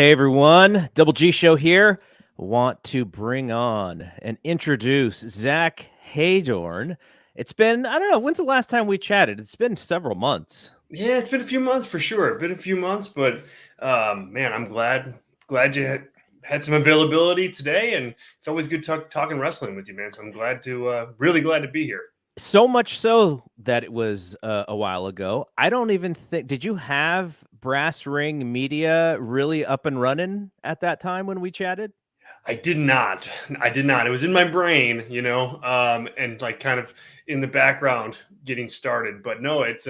Hey everyone, Double G Show here. Want to bring on and introduce Zack Heydorn. It's been, I don't know, when's the last time we chatted? It's been several months. Yeah, it's been a few months for sure. Been a few months, but man, I'm glad you had some availability today, and it's always good talking wrestling with you, man. So I'm glad to really glad to be here. So much so that it was a while ago. I don't even think, did you have Brass Ring Media really up and running at that time when we chatted? I did not. I did not. It was in my brain, and like kind of in the background getting started. But no, it's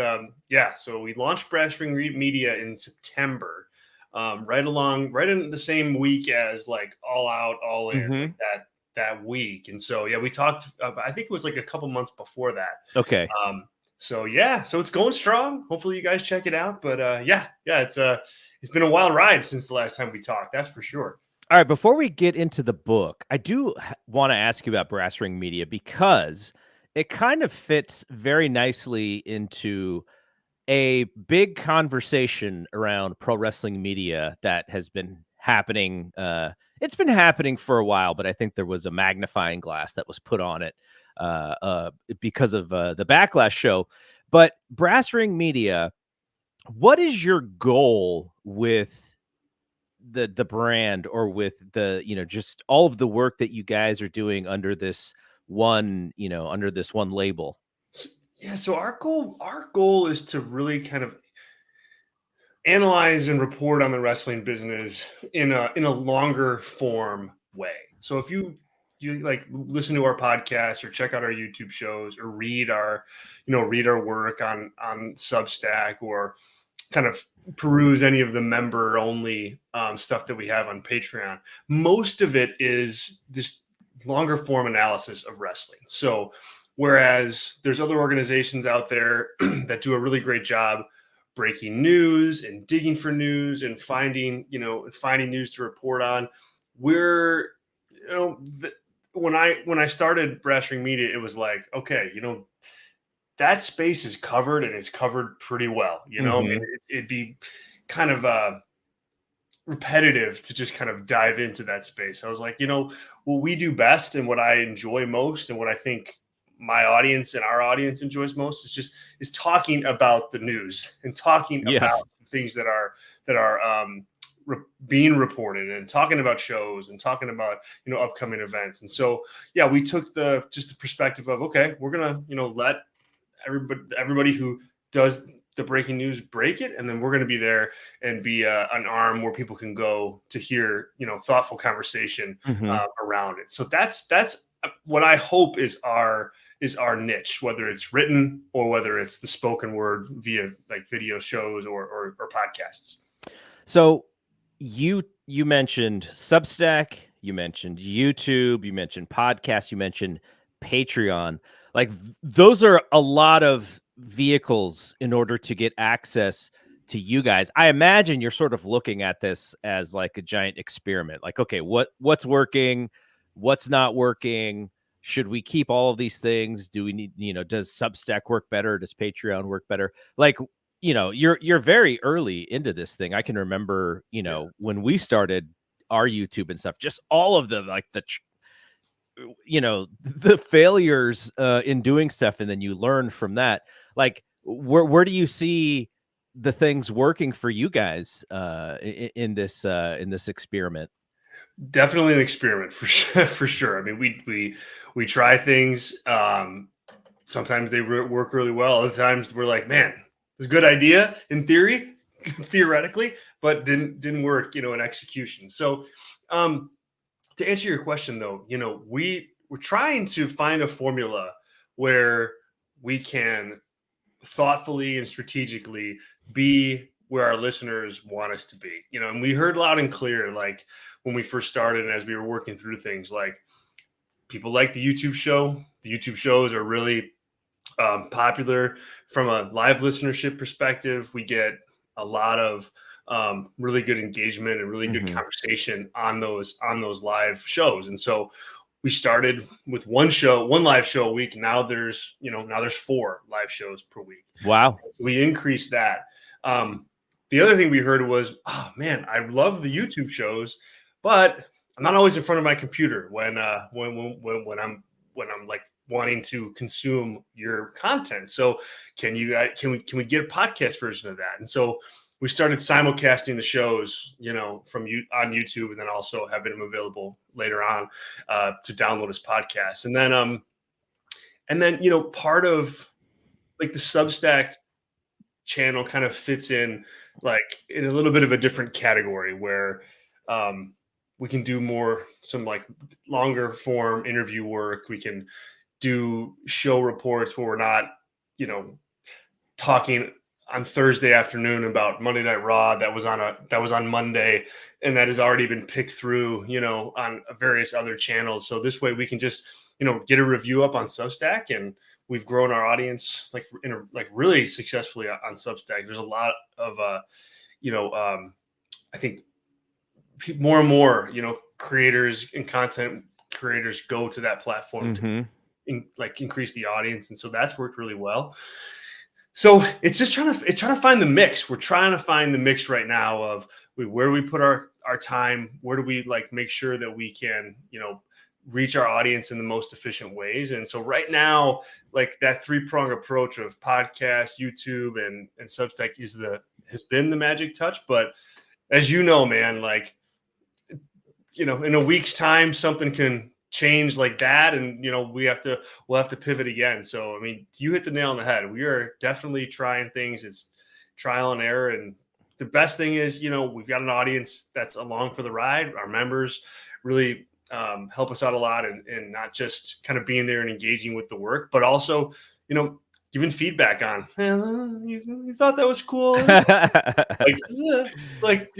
yeah. So we launched Brass Ring Media in September, right in the same week as like All Out, All In, Mm-hmm. like that week. And so yeah, we talked. I think it was like a couple months before that. Okay. So yeah, so it's going strong. Hopefully you guys check it out. But yeah, it's been a wild ride since the last time we talked. That's for sure. All right, before we get into the book, I do want to ask you about Brass Ring Media because it kind of fits very nicely into a big conversation around pro wrestling media that has been happening. It's been happening for a while, but I think there was a magnifying glass that was put on it because of the Backlash show. But Brass Ring Media, what is your goal with the brand, or with the, just all of the work that you guys are doing under this one label? Yeah, so our goal is to really kind of analyze and report on the wrestling business in a longer form way. So if you like listen to our podcast or check out our YouTube shows or read our work on Substack, or kind of peruse any of the member only stuff that we have on Patreon, most of it is this longer form analysis of wrestling. So whereas there's other organizations out there that do a really great job breaking news and digging for news and finding news to report on, we're you know th- when I started Brass Ring Media, it was like, okay, that space is covered, and it's covered pretty well. I mean, Hmm. it'd be kind of repetitive to just kind of dive into that space. I was like, what we do best and what I enjoy most and what I think my audience and our audience enjoys most is talking about the news and talking about Yes. things that are being reported, and talking about shows and talking about upcoming events. And so yeah, we took the perspective of, okay, we're gonna let everybody who does the breaking news break it, and then we're going to be there and be an arm where people can go to hear thoughtful conversation Hmm. around it. So that's what I hope is our niche, whether it's written or whether it's the spoken word via like video shows or podcasts. So you mentioned Substack, you mentioned YouTube, you mentioned podcasts, you mentioned Patreon. Like, those are a lot of vehicles in order to get access to you guys. I imagine you're sort of looking at this as like a giant experiment. Like, okay, what's working, what's not working? Should we keep all of these things? Do we need, does Substack work better? Does Patreon work better? Like, you're very early into this thing. I can remember, Yeah. when we started our YouTube and stuff, just all of the like the failures in doing stuff, and then you learn from that. Like, where do you see the things working for you guys in this experiment? Definitely an experiment for sure. For sure. I mean, we try things. Sometimes they work really well. Other times we're like, man, it's a good idea in theory, theoretically, but didn't work, in execution. So, to answer your question, though, we're trying to find a formula where we can thoughtfully and strategically be where our listeners want us to be. And we heard loud and clear, like when we first started and as we were working through things, like people like the YouTube show. The YouTube shows are really popular from a live listenership perspective. We get a lot of really good engagement and really good Hmm. conversation on those live shows. And so we started with one live show a week. Now there's 4 live shows per week. Wow. So we increased that. Um, the other thing we heard was, oh man, I love the YouTube shows, but I'm not always in front of my computer when I'm like wanting to consume your content. So can we get a podcast version of that? And so we started simulcasting the shows, from you on YouTube, and then also having them available later on to download as podcasts. And then part of like the Substack channel kind of fits in like in a little bit of a different category where we can do some like longer form interview work. We can do show reports where we're not, talking on Thursday afternoon about Monday Night Raw that was on Monday, and that has already been picked through, on various other channels. So this way we can just, get a review up on Substack, and we've grown our audience like really successfully on Substack. There's a lot of I think more and more, creators and content creators go to that platform to increase the audience, and so that's worked really well. So it's trying to find the mix. We're trying to find the mix right now of where we put our time, where do we like make sure that we can, reach our audience in the most efficient ways. And so right now, like that 3-prong approach of podcast, YouTube, and Substack has been the magic touch. But as you know, man, like, in a week's time, something can change like that, and we'll have to pivot again. So I mean, you hit the nail on the head. We are definitely trying things. It's trial and error, and the best thing is we've got an audience that's along for the ride. Our members really help us out a lot, and not just kind of being there and engaging with the work, but also giving feedback on, you thought that was cool. You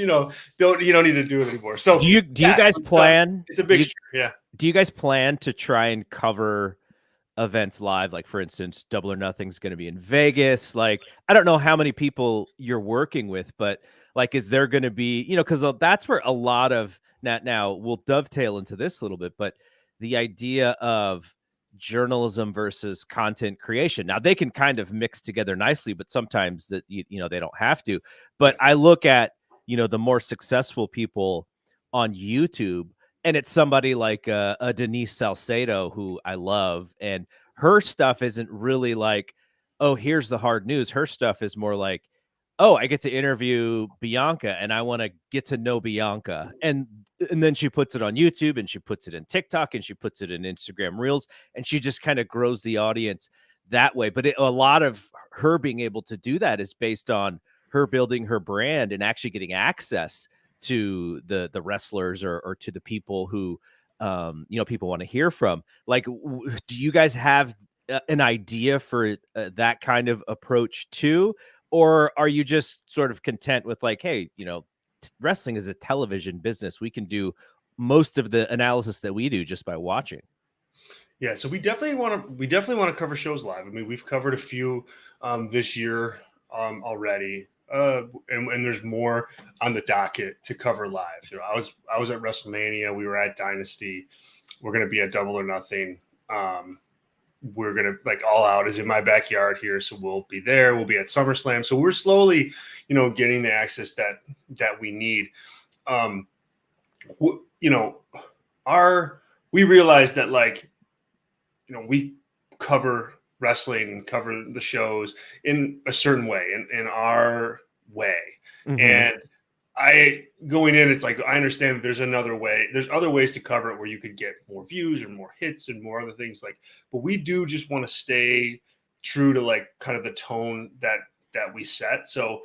don't need to do it anymore. So do you guys plan? It's a big yeah. Do you guys plan to try and cover events live? Like, for instance, Double or Nothing's going to be in Vegas. Like, I don't know how many people you're working with, but like, is there going to be, because that's where a lot of now we'll dovetail into this a little bit, but the idea of journalism versus content creation. Now they can kind of mix together nicely, but sometimes that they don't have to. But I look at the more successful people on YouTube, and it's somebody like a Denise Salcedo, who I love, and her stuff isn't really like, oh, here's the hard news. Her stuff is more like, oh, I get to interview Bianca, and I want to get to know Bianca. And then she puts it on YouTube, and she puts it in TikTok, and she puts it in Instagram Reels, and she just kind of grows the audience that way. But a lot of her being able to do that is based on her building her brand and actually getting access to the wrestlers or to the people who people want to hear from. Like, do you guys have an idea for that kind of approach too, or are you just sort of content with like, hey, wrestling is a television business, we can do most of the analysis that we do just by watching? Yeah, so we definitely want to cover shows live. I mean, we've covered a few this year already. And there's more on the docket to cover live. I was at WrestleMania. We were at Dynasty. We're going to be at Double or Nothing. We're going to like All Out is in my backyard here, so we'll be there. We'll be at SummerSlam. So we're slowly, getting the access that we need. We realize that like, we cover wrestling, cover the shows in a certain way, in our way. And going in, it's like, I understand that there's another way. There's other ways to cover it where you could get more views or more hits and more other things like, but we do just want to stay true to like kind of the tone that we set. So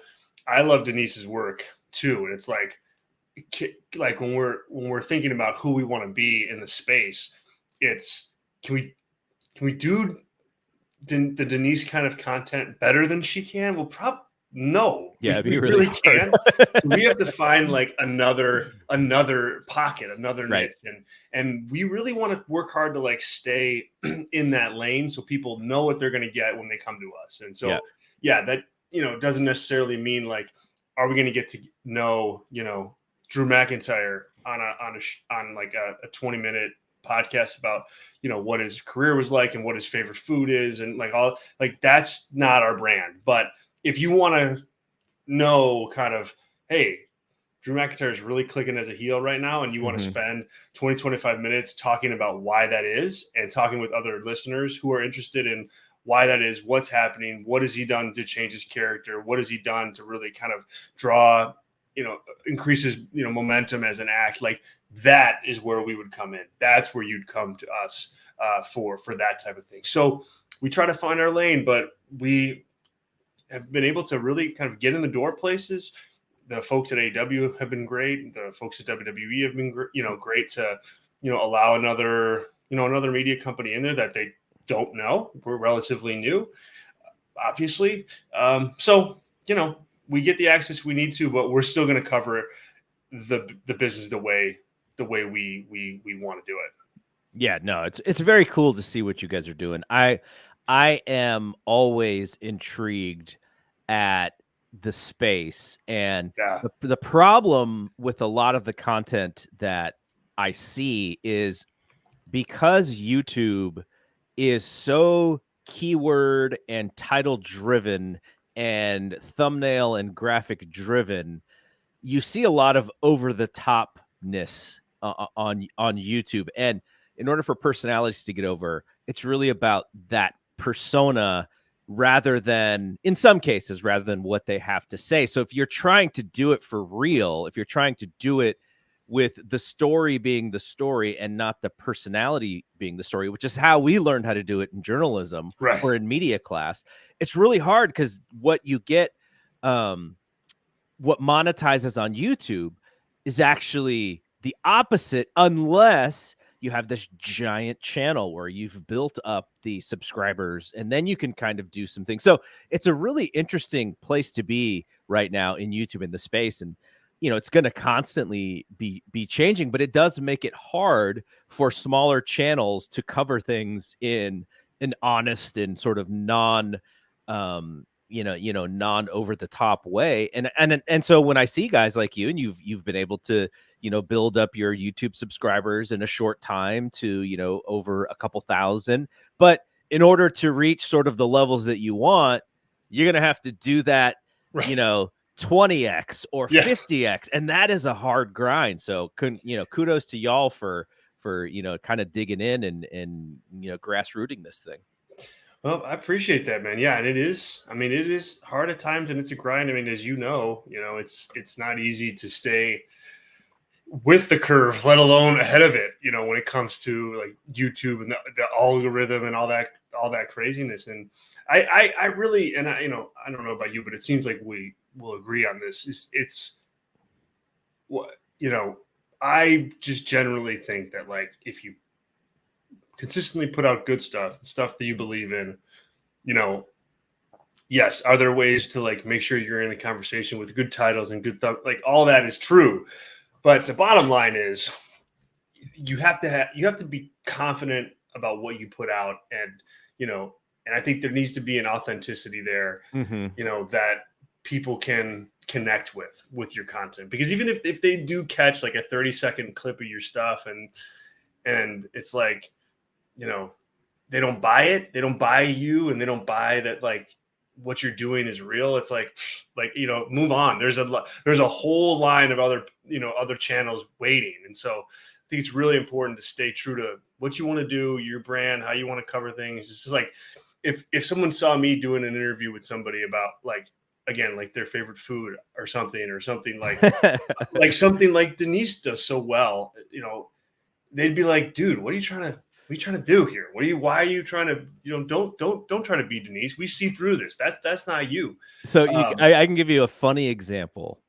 I love Denise's work too. And it's like when we're thinking about who we want to be in the space, it's, can we do the Denise kind of content better than she can? Well, no. Yeah, we really can. So we have to find like another pocket, another niche, and we really want to work hard to like stay in that lane so people know what they're going to get when they come to us. And so, that doesn't necessarily mean like, are we going to get to know Drew McIntyre on like a 20-minute podcast about what his career was like and what his favorite food is, and like all like that's not our brand. But if you want to know kind of, hey, Drew McIntyre is really clicking as a heel right now, and you want to Mhm. spend 20, 25 minutes talking about why that is and talking with other listeners who are interested in why that is, what's happening, what has he done to change his character, what has he done to really kind of draw, increases, momentum as an act. Like that is where we would come in. That's where you'd come to us for that type of thing. So we try to find our lane, but we have been able to really kind of get in the door places. The folks at AEW have been great. The folks at WWE have been, great to, allow another media company in there that they don't know. We're relatively new, obviously. So, we get the access we need to, but we're still going to cover the business the way we want to do it. Yeah, no, it's very cool to see what you guys are doing. I am always intrigued at the space, and Yeah. the problem with a lot of the content that I see is because YouTube is so keyword and title driven and thumbnail and graphic driven, you see a lot of over the topness on YouTube. And in order for personalities to get over, it's really about that persona rather than, in some cases, rather than what they have to say. So if you're trying to do it for real, if you're trying to do it with the story being the story and not the personality being the story, which is how we learned how to do it in journalism Right. or in media class, it's really hard because what you get, what monetizes on YouTube is actually the opposite, unless you have this giant channel where you've built up the subscribers and then you can kind of do some things. So it's a really interesting place to be right now in YouTube in the space. And it's going to constantly be changing, but it does make it hard for smaller channels to cover things in an honest and sort of non non over the top way. And so when I see guys like you, and you've been able to build up your YouTube subscribers in a short time to over a couple thousand, but in order to reach sort of the levels that you want, you're gonna have to do that, Right. 20x or Yeah. 50x, and that is a hard grind. So kudos to y'all for kind of digging in and grassrooting this thing. Well, I appreciate that, man. Yeah, and it is. I mean, it is hard at times, and it's a grind. I mean, as it's not easy to stay with the curve, let alone ahead of it. When it comes to like YouTube and the algorithm and all that craziness. And I really, and I don't know about you, but it seems like we will agree on this. It's what I just generally think that like if you consistently put out good stuff that you believe in, you know, yes, are there ways to like make sure you're in the conversation with good titles and good like all that is true. But the bottom line is you have to be confident about what you put out, and I think there needs to be an authenticity there, Mm-hmm. that people can connect with your content, because even if they do catch like a 30-second clip of your stuff and it's like, you know, they don't buy it, they don't buy you, and they don't buy that like what you're doing is real. It's like move on. There's a whole line of other channels waiting. And so I think it's really important to stay true to what you want to do, your brand, how you want to cover things. It's just like if someone saw me doing an interview with somebody about like, again, like their favorite food or something like something like Denise does so well, they'd be like, dude, what are you trying to do here? Why are you trying to, don't try to be Denise. We see through this. That's not you. So Um, I can give you a funny example.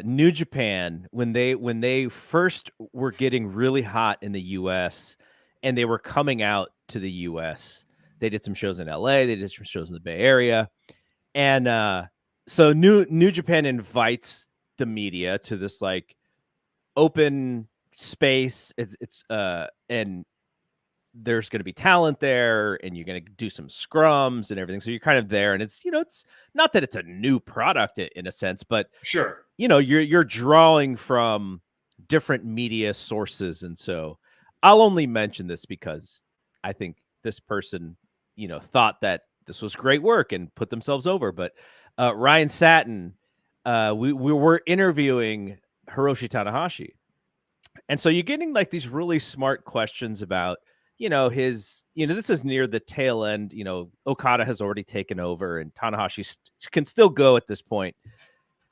New Japan, when they first were getting really hot in the US and they were coming out to the US, they did some shows in LA, they did some shows in the Bay Area. And so New Japan invites the media to this like open space. It's and there's going to be talent there, and you're going to do some scrums and everything. So you're kind of there, and it's not that it's a new product in a sense, but sure. you're drawing from different media sources. And so I'll only mention this because I think this person, thought that this was great work and put themselves over. But Ryan Satin we were interviewing Hiroshi Tanahashi. And so you're getting like these really smart questions about, his, this is near the tail end, Okada has already taken over and Tanahashi can still go at this point.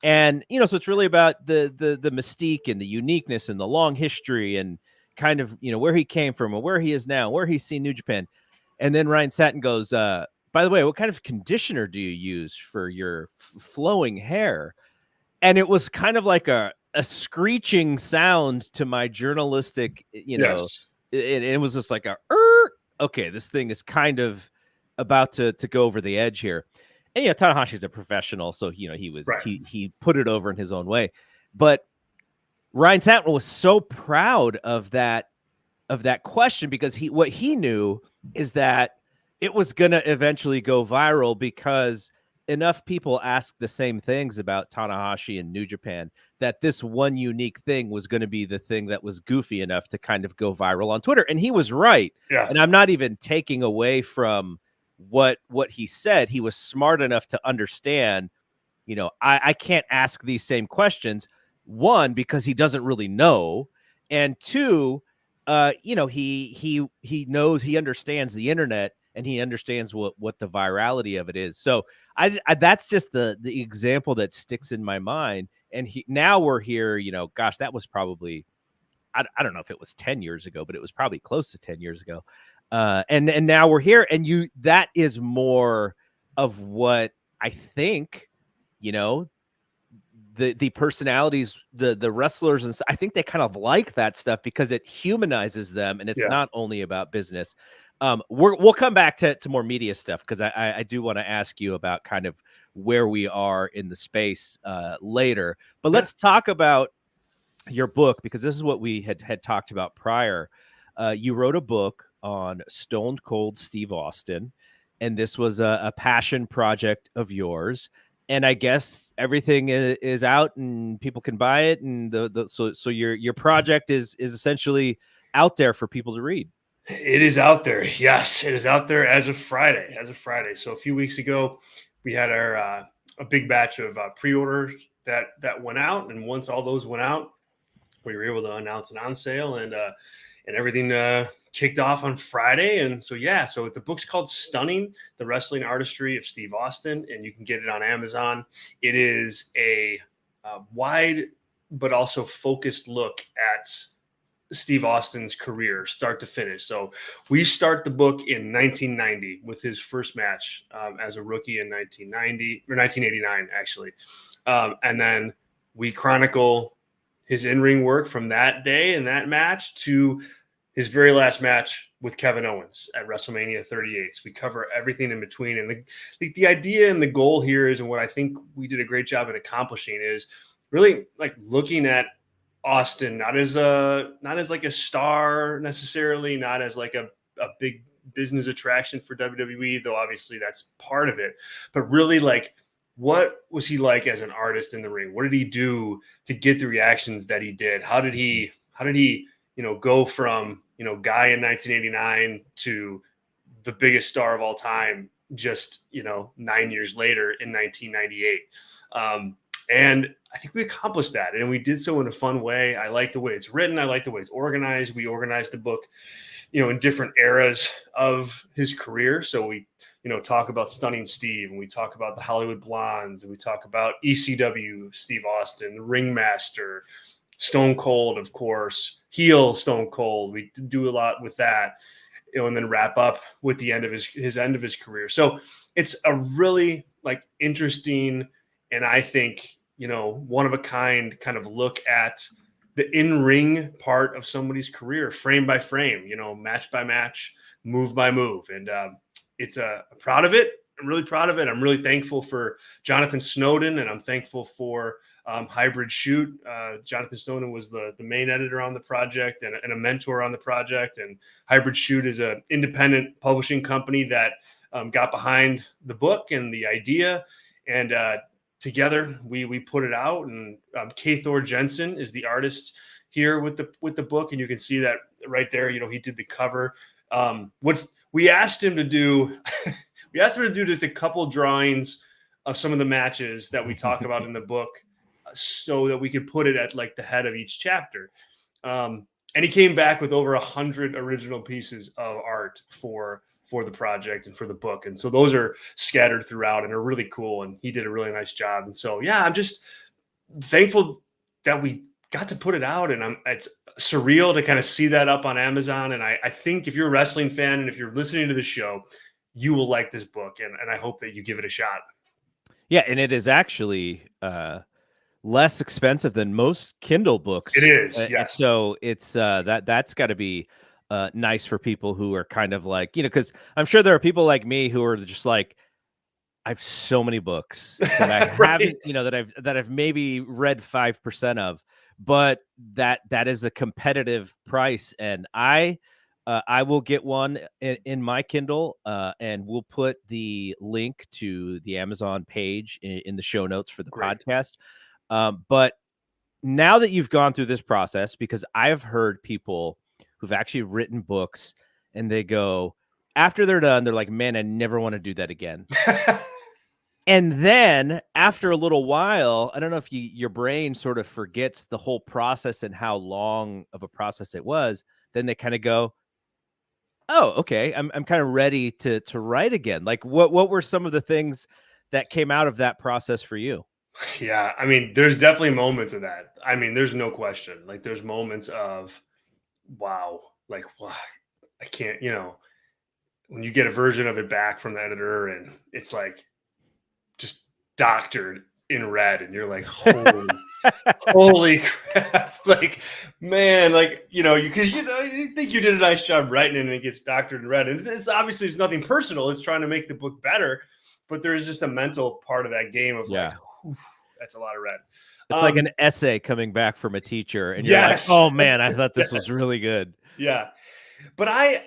And, so it's really about the mystique and the uniqueness and the long history and kind of, where he came from and where he is now, where he's seen New Japan. And then Ryan Satin goes, by the way, what kind of conditioner do you use for your flowing hair? And it was kind of like a screeching sound to my journalistic, Yes. it was just like okay, this thing is kind of about to go over the edge here. And Tanahashi's a professional, so Right. he put it over in his own way. But Ryan Satin was so proud of that question because what he knew is that it was going to eventually go viral because enough people asked the same things about Tanahashi and New Japan that this one unique thing was going to be the thing that was goofy enough to kind of go viral on Twitter. And he was right. Yeah. And I'm not even taking away from what he said. He was smart enough to understand, I can't ask these same questions. One, because he doesn't really know. And two, he knows, he understands the internet and he understands what the virality of it is. So I that's just the example that sticks in my mind. And now we're here, gosh, that was probably, I don't know if it was 10 years ago, but it was probably close to 10 years ago. And now we're here, and that is more of what I think, the personalities, the wrestlers, and I think they kind of like that stuff because it humanizes them, and it's not only about business. We'll come back to more media stuff because I do want to ask you about kind of where we are in the space later. But let's talk about your book because this is what we had talked about prior. You wrote a book on Stone Cold Steve Austin, and this was a passion project of yours. And I guess everything is out and people can buy it, and so your project is essentially out there for people to read. It is out there. Yes, it is out there as of Friday. So a few weeks ago, we had our a big batch of pre-orders that went out, and once all those went out, we were able to announce an on sale, and everything kicked off on Friday. And so the book's called Stunning: The Wrestling Artistry of Steve Austin, and you can get it on Amazon. It is a wide but also focused look at Steve Austin's career, start to finish. So we start the book in 1990 with his first match as a rookie in 1990 or 1989, actually. And then we chronicle his in-ring work from that day and that match to his very last match with Kevin Owens at WrestleMania 38. So we cover everything in between. And the idea and the goal here is, and what I think we did a great job at accomplishing, is really like looking at Austin not as like a star necessarily, not as like a big business attraction for WWE, though obviously that's part of it, but really like, what was he like as an artist in the ring? What did he do to get the reactions that he did? How did he go from guy in 1989 to the biggest star of all time just 9 years later in 1998? And I think we accomplished that, and we did so in a fun way. I like the way it's written. I like the way it's organized. We organized the book, in different eras of his career. So we, talk about Stunning Steve, and we talk about the Hollywood Blondes, and we talk about ECW Steve Austin, the Ringmaster, Stone Cold, of course, heel Stone Cold. We do a lot with that, and then wrap up with the end of his end of his career. So it's a really like interesting, and I think, one of a kind of look at the in-ring part of somebody's career, frame by frame, match by match, move by move. And it's proud of it. I'm really proud of it. I'm really thankful for Jonathan Snowden, and I'm thankful for Hybrid Shoot. Jonathan Snowden was the main editor on the project and a mentor on the project. And Hybrid Shoot is an independent publishing company that got behind the book and the idea. And together we put it out, and K. Thor Jensen is the artist here with the book, and you can see that right there. He did the cover. We asked him to do we asked him to do just a couple drawings of some of the matches that we talk about in the book, so that we could put it at like the head of each chapter. And he came back with over 100 original pieces of art for the project and for the book. And so those are scattered throughout and are really cool. And he did a really nice job. And so, yeah, I'm just thankful that we got to put it out. And it's surreal to kind of see that up on Amazon. And I think if you're a wrestling fan and if you're listening to the show, you will like this book. And I hope that you give it a shot. Yeah. And it is actually, less expensive than most Kindle books. It is, yes. So it's that's got to be nice for people who are kind of like, because I'm sure there are people like me who are just like, I have so many books that I Right. haven't, that I've maybe read 5% of, but that is a competitive price, and I will get one in my Kindle, and we'll put the link to the Amazon page in the show notes for the podcast. But now that you've gone through this process, because I've heard people who've actually written books and they go, after they're done, they're like, man, I never want to do that again. And then after a little while, I don't know if your brain sort of forgets the whole process and how long of a process it was. Then they kind of go, oh, okay, I'm kind of ready to write again. Like what were some of the things that came out of that process for you? Yeah, I mean, there's definitely moments of that. I mean, there's no question. Like, there's moments of, wow, like, wow, I can't, when you get a version of it back from the editor and it's like just doctored in red, and you're like, holy crap. Like, man, like, because you think you did a nice job writing it and it gets doctored in red. And it's obviously, it's nothing personal. It's trying to make the book better. But there's just a mental part of that game of like, whew, that's a lot of red. It's like an essay coming back from a teacher, and you're like, oh man, I thought this was really good. Yeah. But I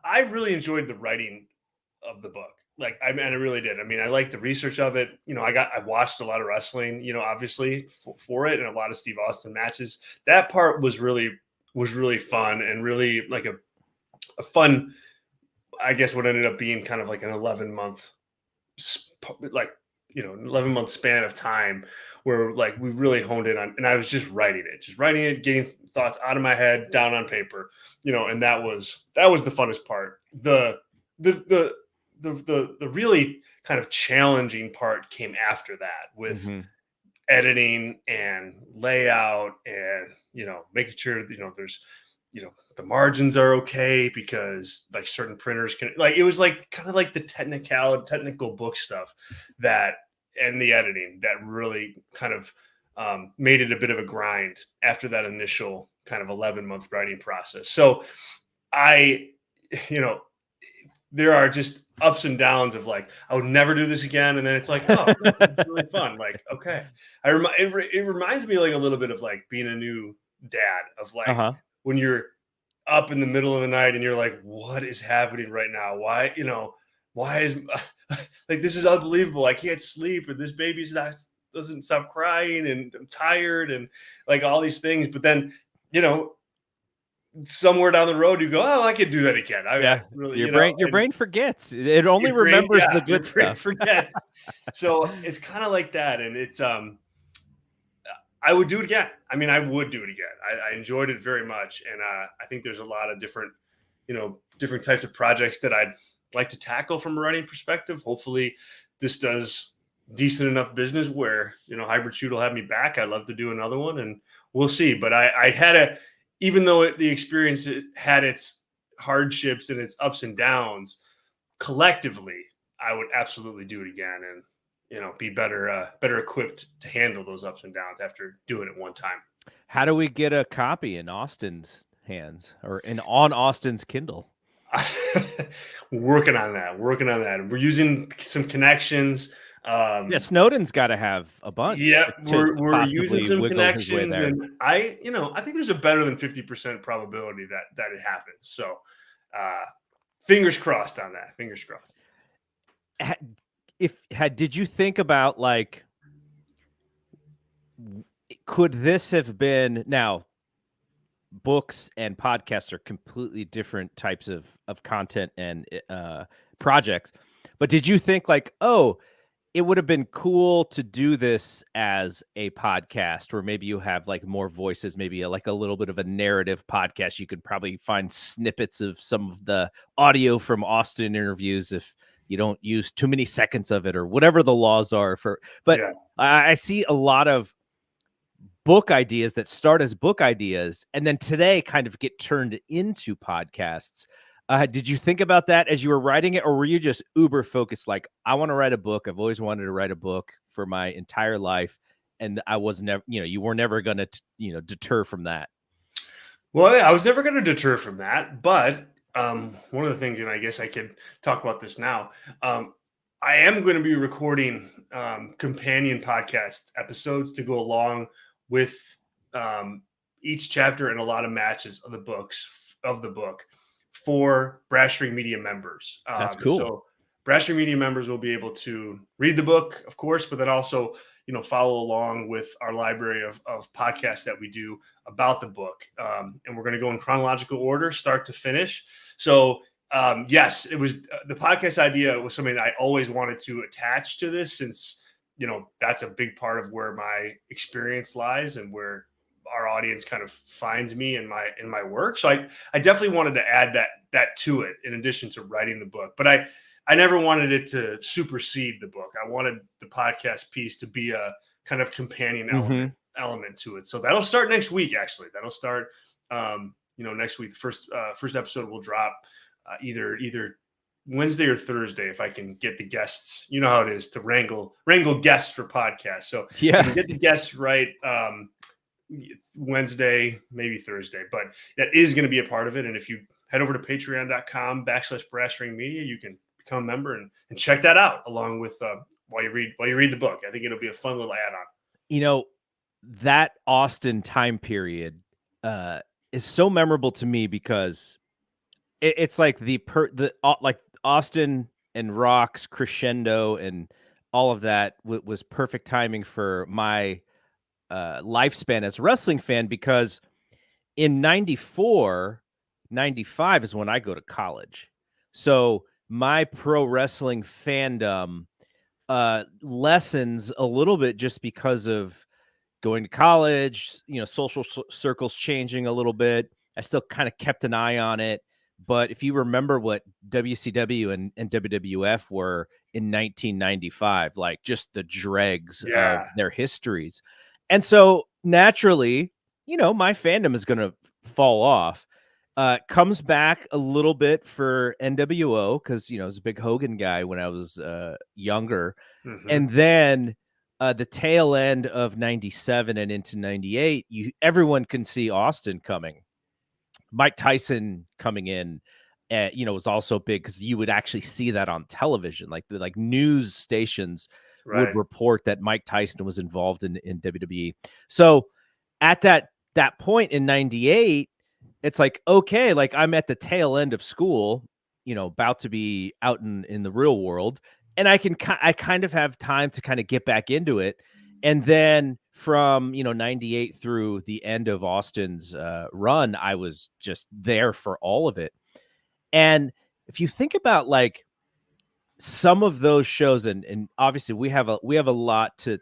really enjoyed the writing of the book. Like, I really did. I mean, I liked the research of it. I watched a lot of wrestling, obviously for it, and a lot of Steve Austin matches. That part was really fun, and really like a fun, I guess, what ended up being kind of like an 11-month, 11-month span of time where like we really honed in on, and I was just writing it, getting thoughts out of my head down on paper, and that was the funnest part. The really kind of challenging part came after that with editing and layout, and making sure there's the margins are okay, because like certain printers can, like, it was like kind of like the technical book stuff that, and the editing that really kind of made it a bit of a grind after that initial kind of 11-month writing process. So there are just ups and downs of like, I would never do this again. And then it's like, oh, it's really fun. Like, okay. It reminds me like a little bit of like being a new dad, of like when you're up in the middle of the night and you're like, what is happening right now? Why is like, this is unbelievable. I can't sleep, and this baby's doesn't stop crying, and I'm tired, and like all these things. But then, somewhere down the road you go, oh, I could do that again. Your brain forgets. It only remembers the good stuff. Forgets. So it's kind of like that. And it's I would do it again. I mean, I would do it again. I enjoyed it very much. And I think there's a lot of different types of projects that I'd like to tackle from a writing perspective. Hopefully this does decent enough business where, Hybrid Shoot will have me back. I'd love to do another one, and we'll see. But I had even though the experience had its hardships and its ups and downs, collectively, I would absolutely do it again, and be better equipped to handle those ups and downs after doing it one time. How do we get a copy in Austin's hands, or on Austin's Kindle? Working on that. We're using some connections. Snowden's got to have a bunch. Yeah, we're using some connections, and I think there's a better than 50% probability that it happens. So, fingers crossed on that. Fingers crossed. Did you think about, like, could this have been, now books and podcasts are completely different types of content and projects, but did you think like, oh, it would have been cool to do this as a podcast where maybe you have like more voices, maybe like a little bit of a narrative podcast. You could probably find snippets of some of the audio from Austin interviews if you don't use too many seconds of it or whatever the laws are for. But Yeah. I see a lot of book ideas that start as book ideas and then today kind of get turned into podcasts. Did you think about that as you were writing it, or were you just uber focused? Like, I want to write a book. I've always wanted to write a book for my entire life. And I was never, you were never going to, deter from that. Well, yeah, I was never going to deter from that, but one of the things, and I guess I could talk about this now. I am going to be recording companion podcast episodes to go along with each chapter and a lot of matches of the book for Brass Ring Media members. That's cool. So Brass Ring Media members will be able to read the book, of course, but then also follow along with our library of podcasts that we do about the book. And we're going to go in chronological order, start to finish. So yes, it was the podcast idea was something I always wanted to attach to this, since that's a big part of where my experience lies and where our audience kind of finds me in my work. So I definitely wanted to add that to it in addition to writing the book. But I never wanted it to supersede the book. I wanted the podcast piece to be a kind of companion element to it. So that'll start next week. Actually, that'll start next week. The first episode will drop either Wednesday or Thursday, if I can get the guests. You know how it is to wrangle guests for podcasts. So yeah, if I can get the guests right Wednesday, maybe Thursday, but that is going to be a part of it. And if you head over to patreon.com/brassringmedia, you can become a member and check that out along with while you read the book. I think it'll be a fun little add-on. That Austin time period is so memorable to me because it's like like Austin and Rock's crescendo and all of that was perfect timing for my lifespan as a wrestling fan, because in 94, 95 is when I go to college. So my pro wrestling fandom lessens a little bit just because of going to college, social circles changing a little bit. I still kind of kept an eye on it. But if you remember what WCW and WWF were in 1995, like just the dregs of their histories. And so naturally, my fandom is going to fall off. Comes back a little bit for NWO because, I was a big Hogan guy when I was younger. And then the tail end of 97 and into 98, everyone can see Austin coming. Mike Tyson coming in, was also big because you would actually see that on television. Like the news stations would report that Mike Tyson was involved in WWE. So at that point in 98, it's like, okay, like I'm at the tail end of school, about to be out in the real world. And I kind of have time to kind of get back into it. And then from, 98 through the end of Austin's run, I was just there for all of it. And if you think about like some of those shows, and obviously we have a lot to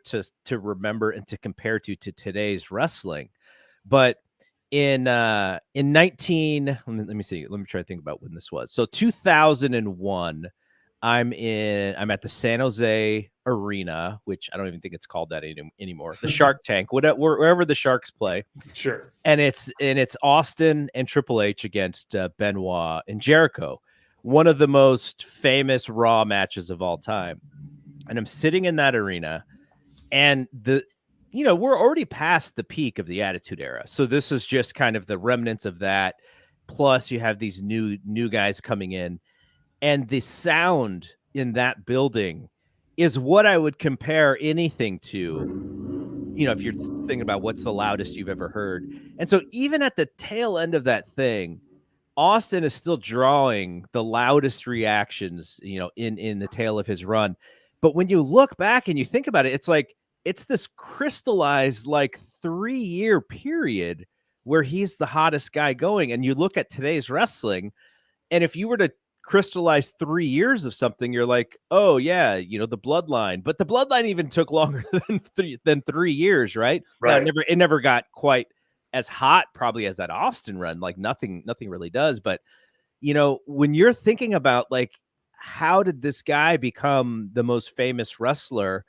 remember and to compare to today's wrestling, but in 19, let me see, let me try to think about when this was. So 2001, I'm at the San Jose Arena, which I don't even think it's called that anymore. The Shark Tank, wherever the Sharks play. Sure. And it's Austin and Triple H against Benoit and Jericho, one of the most famous Raw matches of all time. And I'm sitting in that arena, and we're already past the peak of the Attitude Era. So this is just kind of the remnants of that. Plus you have these new guys coming in. And the sound in that building is what I would compare anything to, if you're thinking about what's the loudest you've ever heard. And so even at the tail end of that thing, Austin is still drawing the loudest reactions, in the tail of his run. But when you look back and you think about it, it's like, it's this crystallized like 3-year period where he's the hottest guy going. And you look at today's wrestling, and if you were to crystallize 3 years of something, you're like, oh yeah, the bloodline. But the bloodline even took longer than 3 years, right? Now Right. it never got quite as hot probably as that Austin run. Like nothing really does. But when you're thinking about like how did this guy become the most famous wrestler,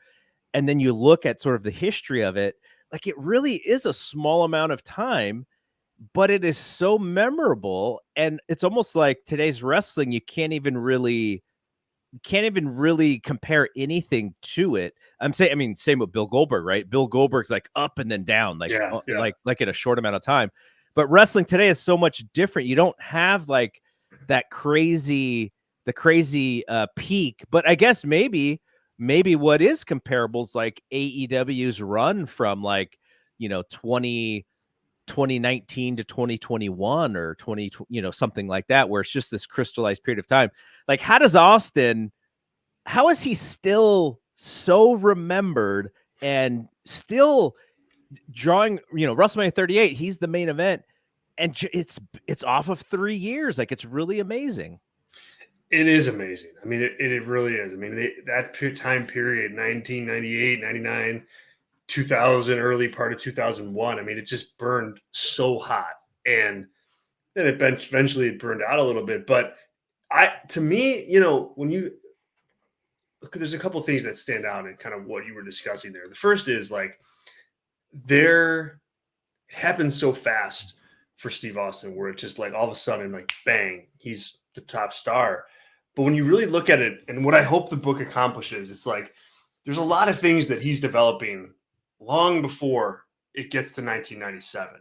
and then you look at sort of the history of it, like it really is a small amount of time, but it is so memorable. And it's almost like today's wrestling, you can't even really compare anything to it. I mean, same with Bill Goldberg, right? Bill Goldberg's like up and then down, like Yeah. Yeah. like in a short amount of time. But wrestling today is so much different. You don't have like that crazy peak. But I guess maybe what is comparable is like AEW's run from like 2019 to 2021 or 20, something like that, where it's just this crystallized period of time. Like, how is he still so remembered and still drawing, WrestleMania 38, he's the main event, and it's off of 3 years. Like, it's really amazing. It is amazing. I mean, it really is. I mean, that time period, 1998, 99, 2000, early part of 2001. I mean, it just burned so hot, and then eventually it burned out a little bit. But to me, when you there's a couple of things that stand out in kind of what you were discussing there. The first is like it happened so fast for Steve Austin, where it's just like all of a sudden, like bang, he's the top star. But when you really look at it, and what I hope the book accomplishes, it's like there's a lot of things that he's developing long before it gets to 1997.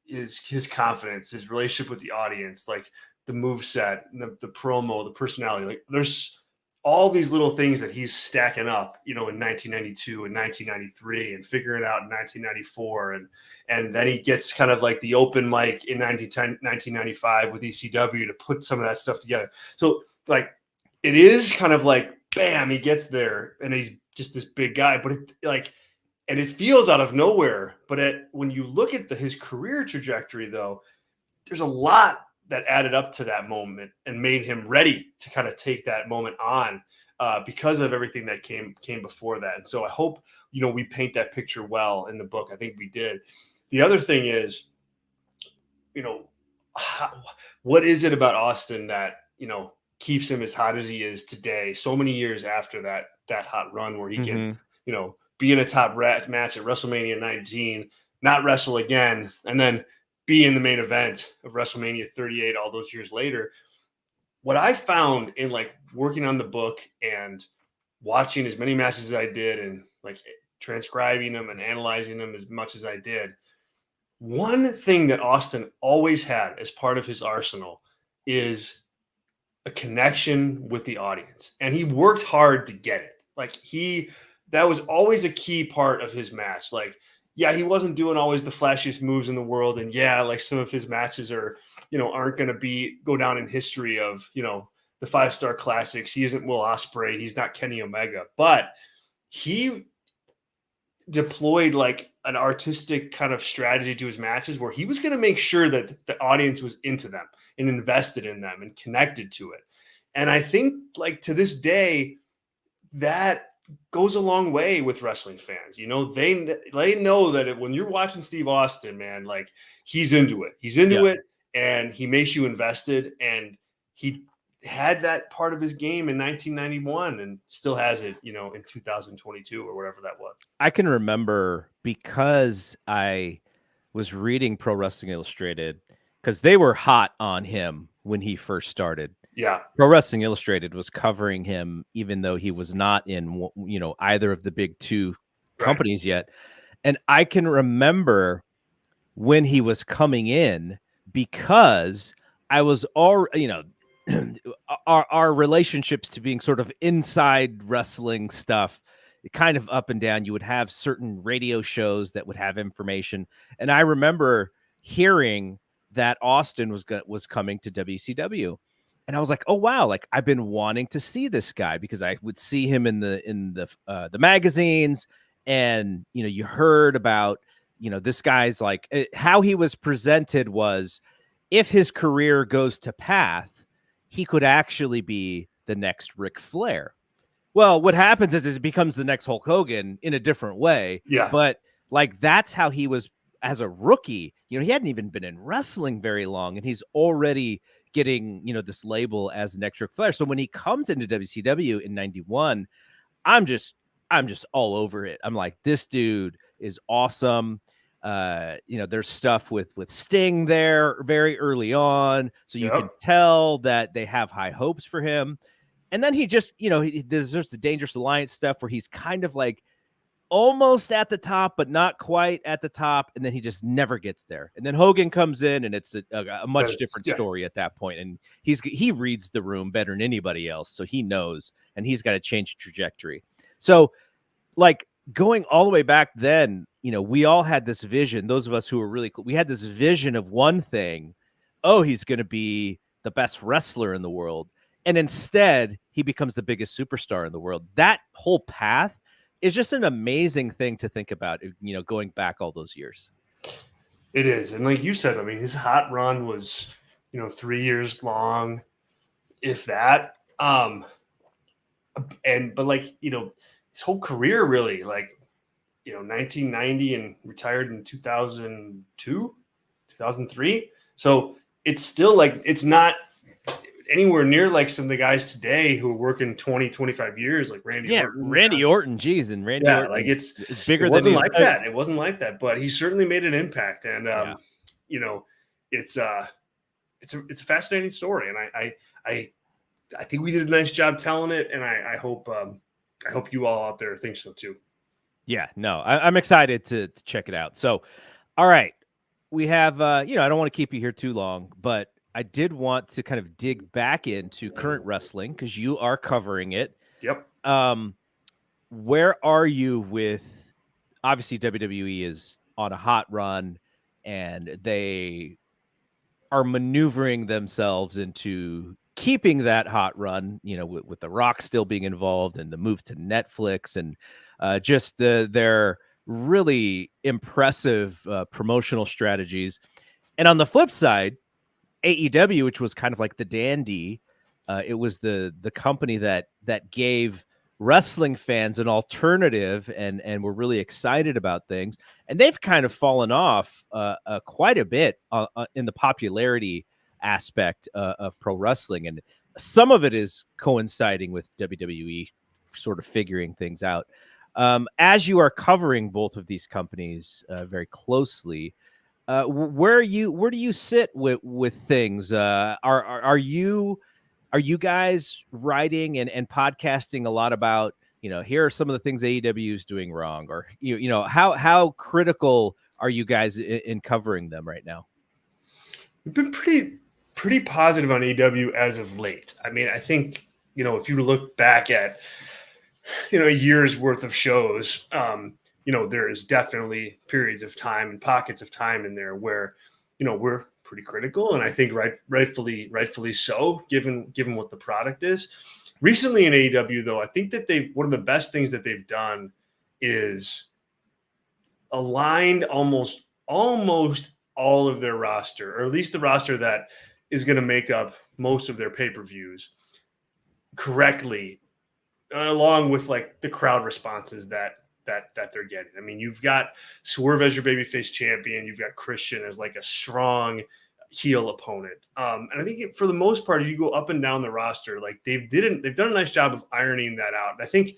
His confidence, his relationship with the audience, like the move set, the promo, the personality. Like there's all these little things that he's stacking up, in 1992 and 1993 and figuring out in 1994. And then he gets kind of like the open mic in 1995 with ECW to put some of that stuff together. So like, it is kind of like, bam, he gets there and he's just this big guy, but and it feels out of nowhere. But when you look at his career trajectory though, there's a lot that added up to that moment and made him ready to kind of take that moment on because of everything that came before that. And so I hope, we paint that picture well in the book. I think we did. The other thing is, what is it about Austin that, keeps him as hot as he is today, so many years after that hot run where he can, be in a top match at WrestleMania 19, not wrestle again, and then be in the main event of WrestleMania 38 all those years later. What I found in like working on the book and watching as many matches as I did and like transcribing them and analyzing them as much as I did, one thing that Austin always had as part of his arsenal is a connection with the audience. And he worked hard to get it. Like that was always a key part of his match. Like, yeah, he wasn't doing always the flashiest moves in the world. And yeah, like some of his matches aren't going to go down in history of, the 5-star classics. He isn't Will Ospreay. He's not Kenny Omega, but he deployed like an artistic kind of strategy to his matches where he was going to make sure that the audience was into them and invested in them and connected to it. And I think like to this day, that goes a long way with wrestling fans. They know that when you're watching Steve Austin, man, like he's into it. He's into it, and he makes you invested. And he had that part of his game in 1991 and still has it, in 2022 or whatever that was. I can remember because I was reading Pro Wrestling Illustrated because they were hot on him when he first started. Yeah. Pro Wrestling Illustrated was covering him, even though he was not in, either of the big two companies yet. And I can remember when he was coming in because I was already, our relationships to being sort of inside wrestling stuff, kind of up and down. You would have certain radio shows that would have information. And I remember hearing that Austin was coming to WCW. And I was like, oh, wow, like I've been wanting to see this guy because I would see him in the magazines. And, you heard about, this guy's like how he was presented was if his career goes to path, he could actually be the next Ric Flair. Well, what happens is it becomes the next Hulk Hogan in a different way. Yeah. But like that's how he was as a rookie. You know, he hadn't even been in wrestling very long, and he's already getting, you know, this label as the next Ric Flair. So when he comes into WCW in '91, I'm just all over it. I'm like, this dude is awesome. You know, there's stuff with Sting there very early on, so you can tell that they have high hopes for him. And then he just, you know, there's just the Dangerous Alliance stuff where he's kind of like almost at the top, but not quite at the top, and then he just never gets there. And then Hogan comes in, and it's a much different story at that point. And he reads the room better than anybody else, so he knows, and he's got to change trajectory. So, like going all the way back then, you know, we all had this vision. Those of us who were really we had this vision of one thing. Oh, he's going to be the best wrestler in the world. And instead, he becomes the biggest superstar in the world. That whole path is just an amazing thing to think about, you know, going back all those years. It is. And like you said, I mean, his hot run was, you know, 3 years long, if that. But like, you know, his whole career really, like, you know, 1990 and retired in 2002, 2003. So it's still like, it's not anywhere near like some of the guys today who are working 20, 25 years, like Randy Orton. Randy Orton, geez, and Randy Orton like it's bigger it than wasn't like that. It wasn't like that, but he certainly made an impact. And you know, it's a fascinating story. And I think we did a nice job telling it, and I hope you all out there think so too. Yeah, no, I'm excited to check it out. So, all right, we have you know, I don't want to keep you here too long, but I did want to kind of dig back into current wrestling because you are covering it. Yep. Where are you with? Obviously, WWE is on a hot run, and they are maneuvering themselves into keeping that hot run. You know, with The Rock still being involved, and the move to Netflix, and just their really impressive promotional strategies. And on the flip side, AEW, which was kind of like the dandy, it was the company that gave wrestling fans an alternative, and were really excited about things. And they've kind of fallen off quite a bit in the popularity aspect of pro wrestling, and some of it is coinciding with WWE sort of figuring things out. As you are covering both of these companies very closely, where do you sit with things? Are you guys writing and podcasting a lot about, you know, here are some of the things AEW is doing wrong, or you know, how critical are you guys in covering them right now? We've been pretty positive on AEW as of late. I mean, I think, you know, if you look back at, you know, a year's worth of shows, you know, there is definitely periods of time and pockets of time in there where, you know, we're pretty critical, and I think rightfully so, given what the product is. Recently in AEW, though, I think that one of the best things that they've done is aligned almost all of their roster, or at least the roster that is going to make up most of their pay-per-views, correctly, along with like the crowd responses that they're getting. I mean, you've got Swerve as your babyface champion. You've got Christian as like a strong heel opponent. And I think for the most part, if you go up and down the roster, like they've done a nice job of ironing that out. And I think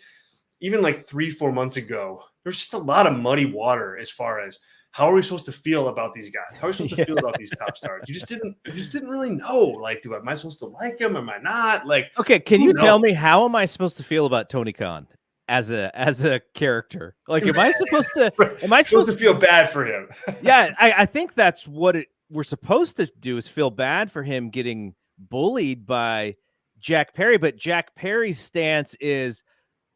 even like 3-4 months ago, there's just a lot of muddy water as far as how are we supposed to feel about these guys? How are we supposed to feel about these top stars? You just didn't really know. Like, am I supposed to like them? Am I not? Like, okay, can you tell me, how am I supposed to feel about Tony Khan as a character? Like, am I supposed to feel bad for him? Yeah, I think that's what we're supposed to do, is feel bad for him getting bullied by Jack Perry. But Jack Perry's stance is,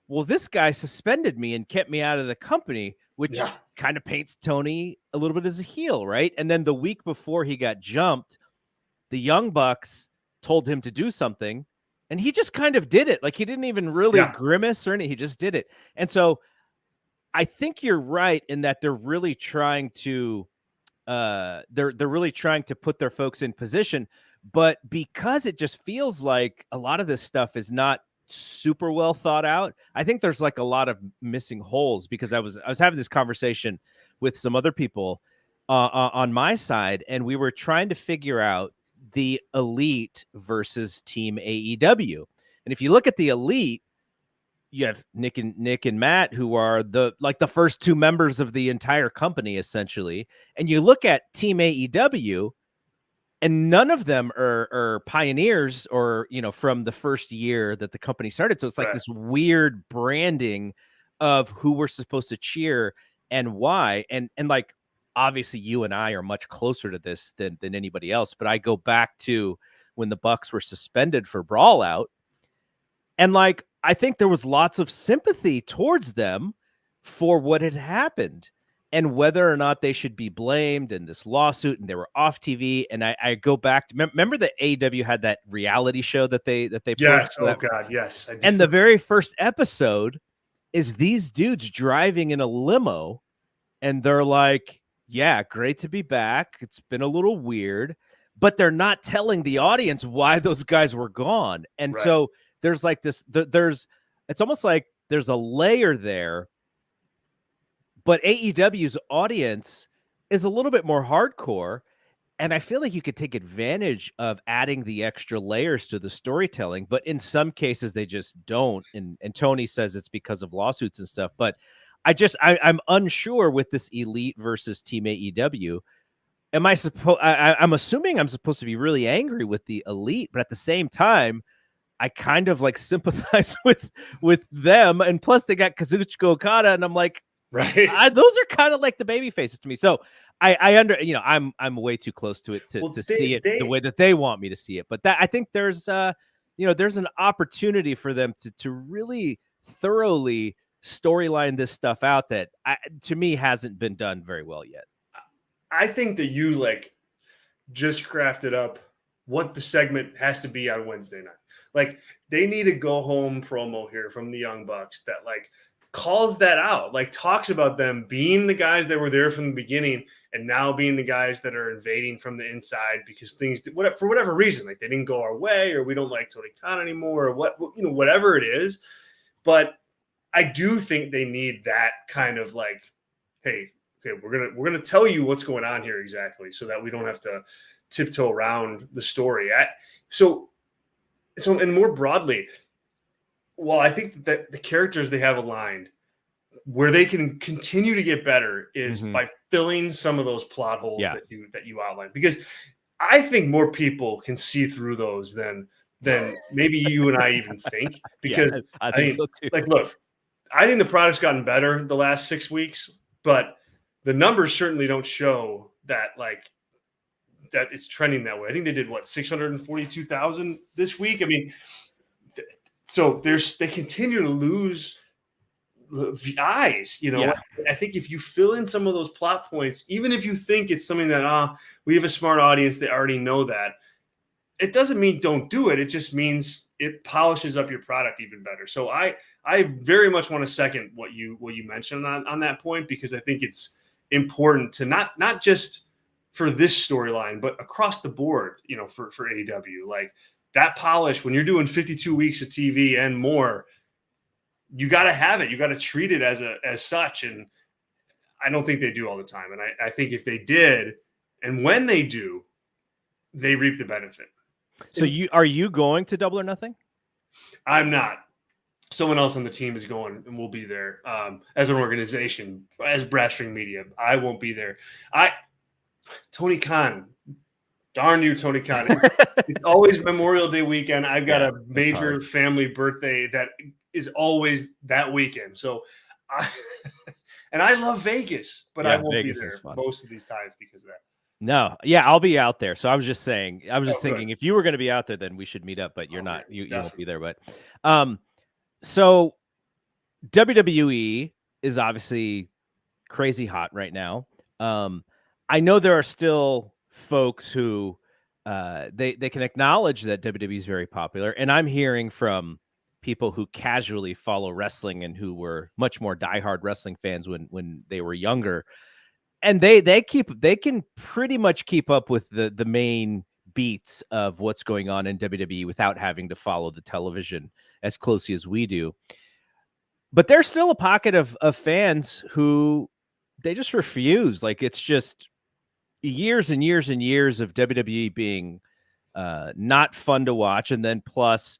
well, this guy suspended me and kept me out of the company, which kind of paints Tony a little bit as a heel, right? And then the week before he got jumped, the Young Bucks told him to do something, and he just kind of did it. Like, he didn't even really grimace or anything. He just did it. And so I think you're right in that they're really trying to put their folks in position. But because it just feels like a lot of this stuff is not super well thought out, I think there's like a lot of missing holes, because I was having this conversation with some other people on my side, and we were trying to figure out the Elite versus Team AEW. And if you look at the Elite, you have Nick and Matt, who are the first two members of the entire company, essentially. And you look at Team AEW, and none of them are pioneers, or, from the first year that the company started. So it's like Right. this weird branding of who we're supposed to cheer and why. And like, obviously you and I are much closer to this than anybody else. But I go back to when the Bucks were suspended for Brawl Out. And like, I think there was lots of sympathy towards them for what had happened and whether or not they should be blamed in this lawsuit. And they were off TV. And I go back to remember that AEW had that reality show that they pushed. Yes. Oh God. Yes. I do. And the very first episode is these dudes driving in a limo, and they're like, yeah, great to be back. It's been a little weird, but they're not telling the audience why those guys were gone. And so there's like this, it's almost like there's a layer there, but AEW's audience is a little bit more hardcore. And I feel like you could take advantage of adding the extra layers to the storytelling, but in some cases they just don't. And Tony says it's because of lawsuits and stuff. But I'm unsure with this Elite versus Team AEW. I'm assuming I'm supposed to be really angry with the Elite, but at the same time, I kind of like sympathize with them. And plus they got Kazuchika Okada, and I'm like, right. Those are kind of like the baby faces to me. So I'm way too close to it to see it the way that they want me to see it. But that, I think there's there's an opportunity for them to really thoroughly storyline this stuff out that to me hasn't been done very well yet. I think that you like just crafted up what the segment has to be on Wednesday night. Like, they need a go home promo here from the Young Bucks that like calls that out, like talks about them being the guys that were there from the beginning and now being the guys that are invading from the inside because things for whatever reason, like they didn't go our way, or we don't like Tony Khan anymore, or whatever it is. But I do think they need that kind of like, hey, okay, we're gonna tell you what's going on here exactly, so that we don't have to tiptoe around the story. So and more broadly, well, I think that the characters they have aligned where they can continue to get better is by filling some of those plot holes that you outlined. Because I think more people can see through those than maybe you and I even think. Because I think so too. Like, look, I think the product's gotten better the last 6 weeks, but the numbers certainly don't show that that it's trending that way. I think they did 642,000 this week. I mean, so they continue to lose eyes. I think if you fill in some of those plot points, even if you think it's something that we have a smart audience, they already know that, it doesn't mean don't do it. It just means it polishes up your product even better. So I very much want to second what you mentioned on that point, because I think it's important to not just for this storyline, but across the board, for AEW, like that polish, when you're doing 52 weeks of TV and more, you got to have it. You got to treat it as such. And I don't think they do all the time. And I think if they did, and when they do, they reap the benefit. So are you going to Double or Nothing? I'm not. Someone else on the team is going, and we'll be there as an organization, as Brass Ring Media. I won't be there. Tony Khan, darn you, Tony Khan. It's always Memorial Day weekend. I've got a major family birthday that is always that weekend. So, and I love Vegas, but I won't Vegas be there most of these times because of that. No, I'll be out there. So I was just saying, thinking if you were going to be out there, then we should meet up, but you're not, you won't be there. But, so WWE is obviously crazy hot right now. I know there are still folks who, they can acknowledge that WWE is very popular. And I'm hearing from people who casually follow wrestling and who were much more diehard wrestling fans when they were younger. And they can pretty much keep up with the main beats of what's going on in WWE without having to follow the television as closely as we do. But there's still a pocket of fans who they just refuse. Like, it's just years and years and years of WWE being not fun to watch. And then plus,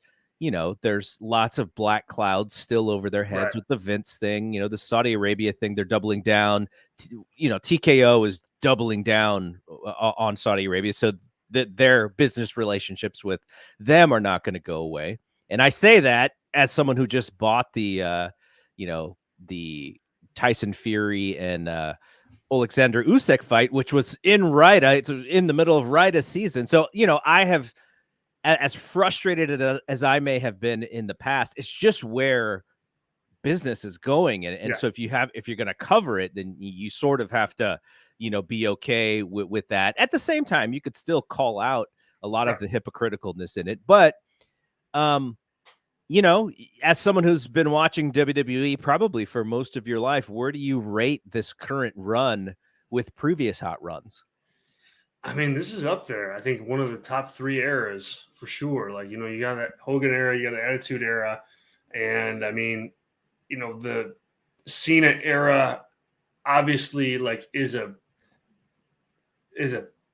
there's lots of black clouds still over their heads Right. with the Vince thing, the Saudi Arabia thing, they're doubling down. TKO is doubling down on Saudi Arabia. So that their business relationships with them are not going to go away. And I say that as someone who just bought the Tyson Fury and Alexander Usyk fight, which was in Rida. It's in the middle of Rida's season. So, I have, as frustrated as I may have been in the past, it's just where business is going. And so if you're going to cover it, then you sort of have to, be okay with that. At the same time, you could still call out a lot of the hypocriticalness in it. But, as someone who's been watching WWE probably for most of your life, where do you rate this current run with previous hot runs? I mean, this is up there. I think one of the top 3 eras for sure. Like, you got that Hogan era, you got the Attitude Era, and I mean, the Cena era obviously like is a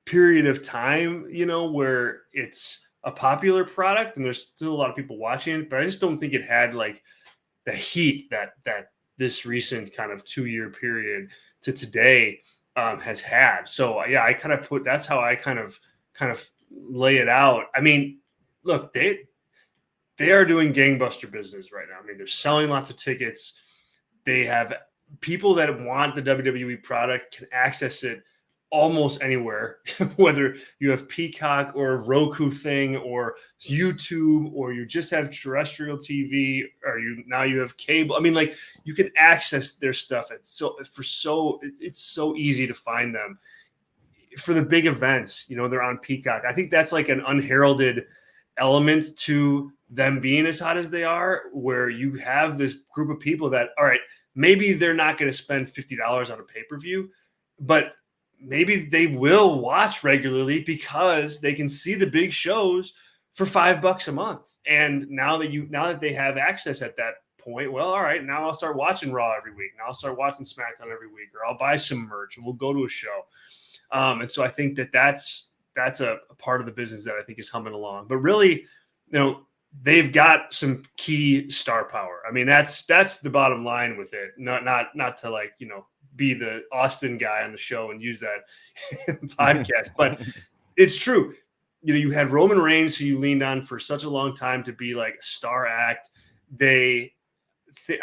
period of time, where it's a popular product and there's still a lot of people watching it, but I just don't think it had like the heat that this recent kind of 2-year period to today has had. So yeah, I kind of that's how I kind of lay it out. I mean, look, they are doing gangbuster business right now. I mean, they're selling lots of tickets. They have people that want the WWE product can access it almost anywhere, whether you have Peacock or a Roku thing or YouTube, or you just have terrestrial TV, or you have cable. I mean, like, you can access their stuff. It's so easy to find them for the big events. They're on Peacock. I think that's like an unheralded element to them being as hot as they are, where you have this group of people that, all right, maybe they're not going to spend $50 on a pay-per-view, but maybe they will watch regularly because they can see the big shows for $5 a month. And now that they have access at that point, well, all right, now I'll start watching Raw every week. Now I'll start watching SmackDown every week, or I'll buy some merch and we'll go to a show. And so I think that's a part of the business that I think is humming along. But really, they've got some key star power. I mean, that's the bottom line with it. Not to like, be the Austin guy on the show and use that podcast, but it's true. You had Roman Reigns, who you leaned on for such a long time to be like a star act. I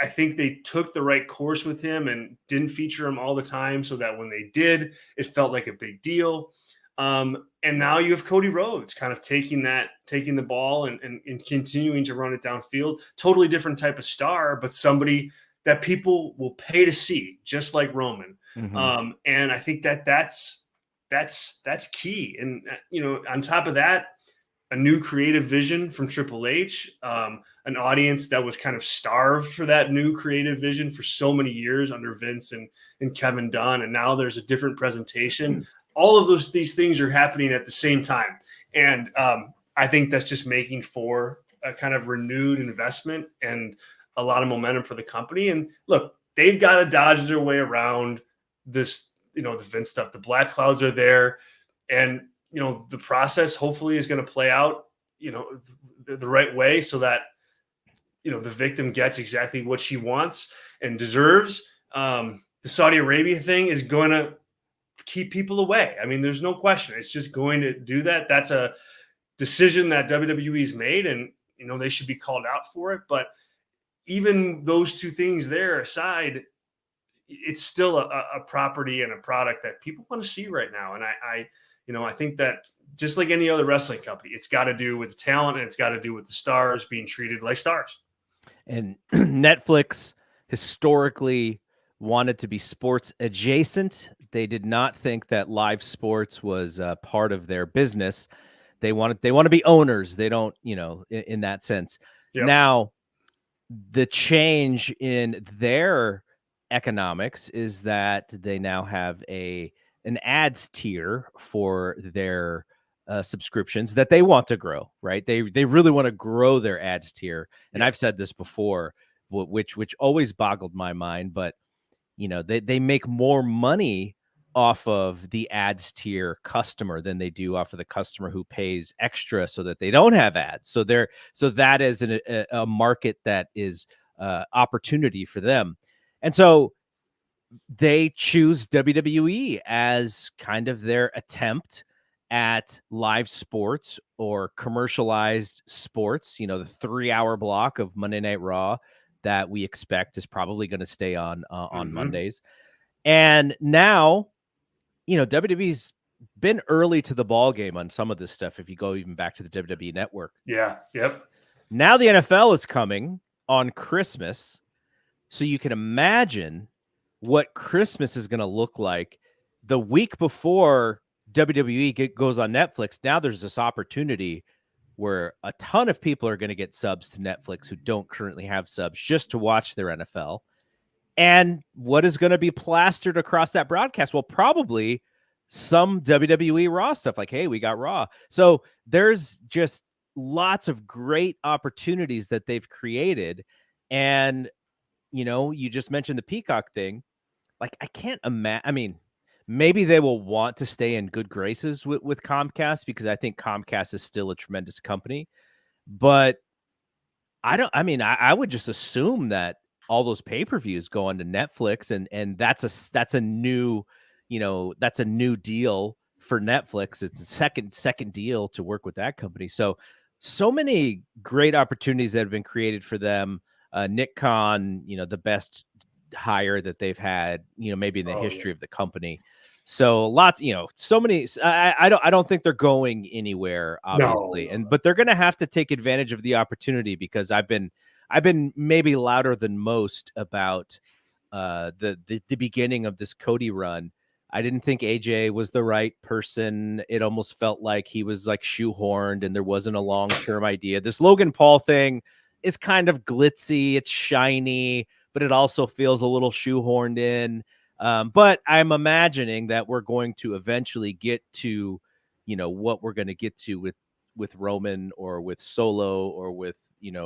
think they took the right course with him and didn't feature him all the time, so that when they did, it felt like a big deal. And now you have Cody Rhodes kind of taking the ball and continuing to run it downfield. Totally different type of star, but somebody that people will pay to see, just like Roman. Mm-hmm. And I think that's key. And, on top of that, a new creative vision from Triple H, an audience that was kind of starved for that new creative vision for so many years under Vince and Kevin Dunn. And now there's a different presentation. All of these things are happening at the same time. And I think that's just making for a kind of renewed investment and a lot of momentum for the company. And look, they've got to dodge their way around this, the Vince stuff. The black clouds are there, and the process hopefully is going to play out, the right way, so that the victim gets exactly what she wants and deserves. The Saudi Arabia thing is going to keep people away. I mean, there's no question. It's just going to do that. That's a decision that WWE's made, and they should be called out for it. But even those two things there aside, it's still a property and a product that people want to see right now. And I think that just like any other wrestling company, it's got to do with the talent, and it's got to do with the stars being treated like stars. And Netflix historically wanted to be sports adjacent. They did not think that live sports was part of their business. They want to be owners. They don't, in that sense. Yep. Now, the change in their economics is that they now have an ads tier for their subscriptions that they want to grow, right? They really want to grow their ads tier. And I've said this before, which always boggled my mind, but they make more money off of the ads tier customer than they do off of the customer who pays extra so that they don't have ads. So that is a market that is opportunity for them. And so they choose WWE as kind of their attempt at live sports or commercialized sports. The 3-hour block of Monday Night Raw that we expect is probably going to stay on Mondays. And now, WWE's been early to the ball game on some of this stuff. If you go even back to the WWE Network. Yeah. Yep. Now the NFL is coming on Christmas. So you can imagine what Christmas is going to look like the week before WWE goes on Netflix. Now there's this opportunity where a ton of people are going to get subs to Netflix who don't currently have subs just to watch their NFL. And what is going to be plastered across that broadcast? Well, probably some WWE Raw stuff like, hey, we got Raw. So there's just lots of great opportunities that they've created. And you just mentioned the Peacock thing. Like, I can't imagine. I mean, maybe they will want to stay in good graces with Comcast because I think Comcast is still a tremendous company. But I would just assume that all those pay-per-views go onto Netflix and that's a new, that's a new deal for Netflix. It's a second deal to work with that company. So many great opportunities that have been created for them. Nick Khan, the best hire that they've had, maybe in the history of the company. So lots, so many. I don't think they're going anywhere, obviously, but they're going to have to take advantage of the opportunity because I've been maybe louder than most about the beginning of this Cody run. I didn't think AJ was the right person. It almost felt like he was like shoehorned and there wasn't a long-term idea. This Logan Paul thing is kind of glitzy. It's shiny, but it also feels a little shoehorned in. But I'm imagining that we're going to eventually get to, what we're going to get to with Roman or with Solo or with,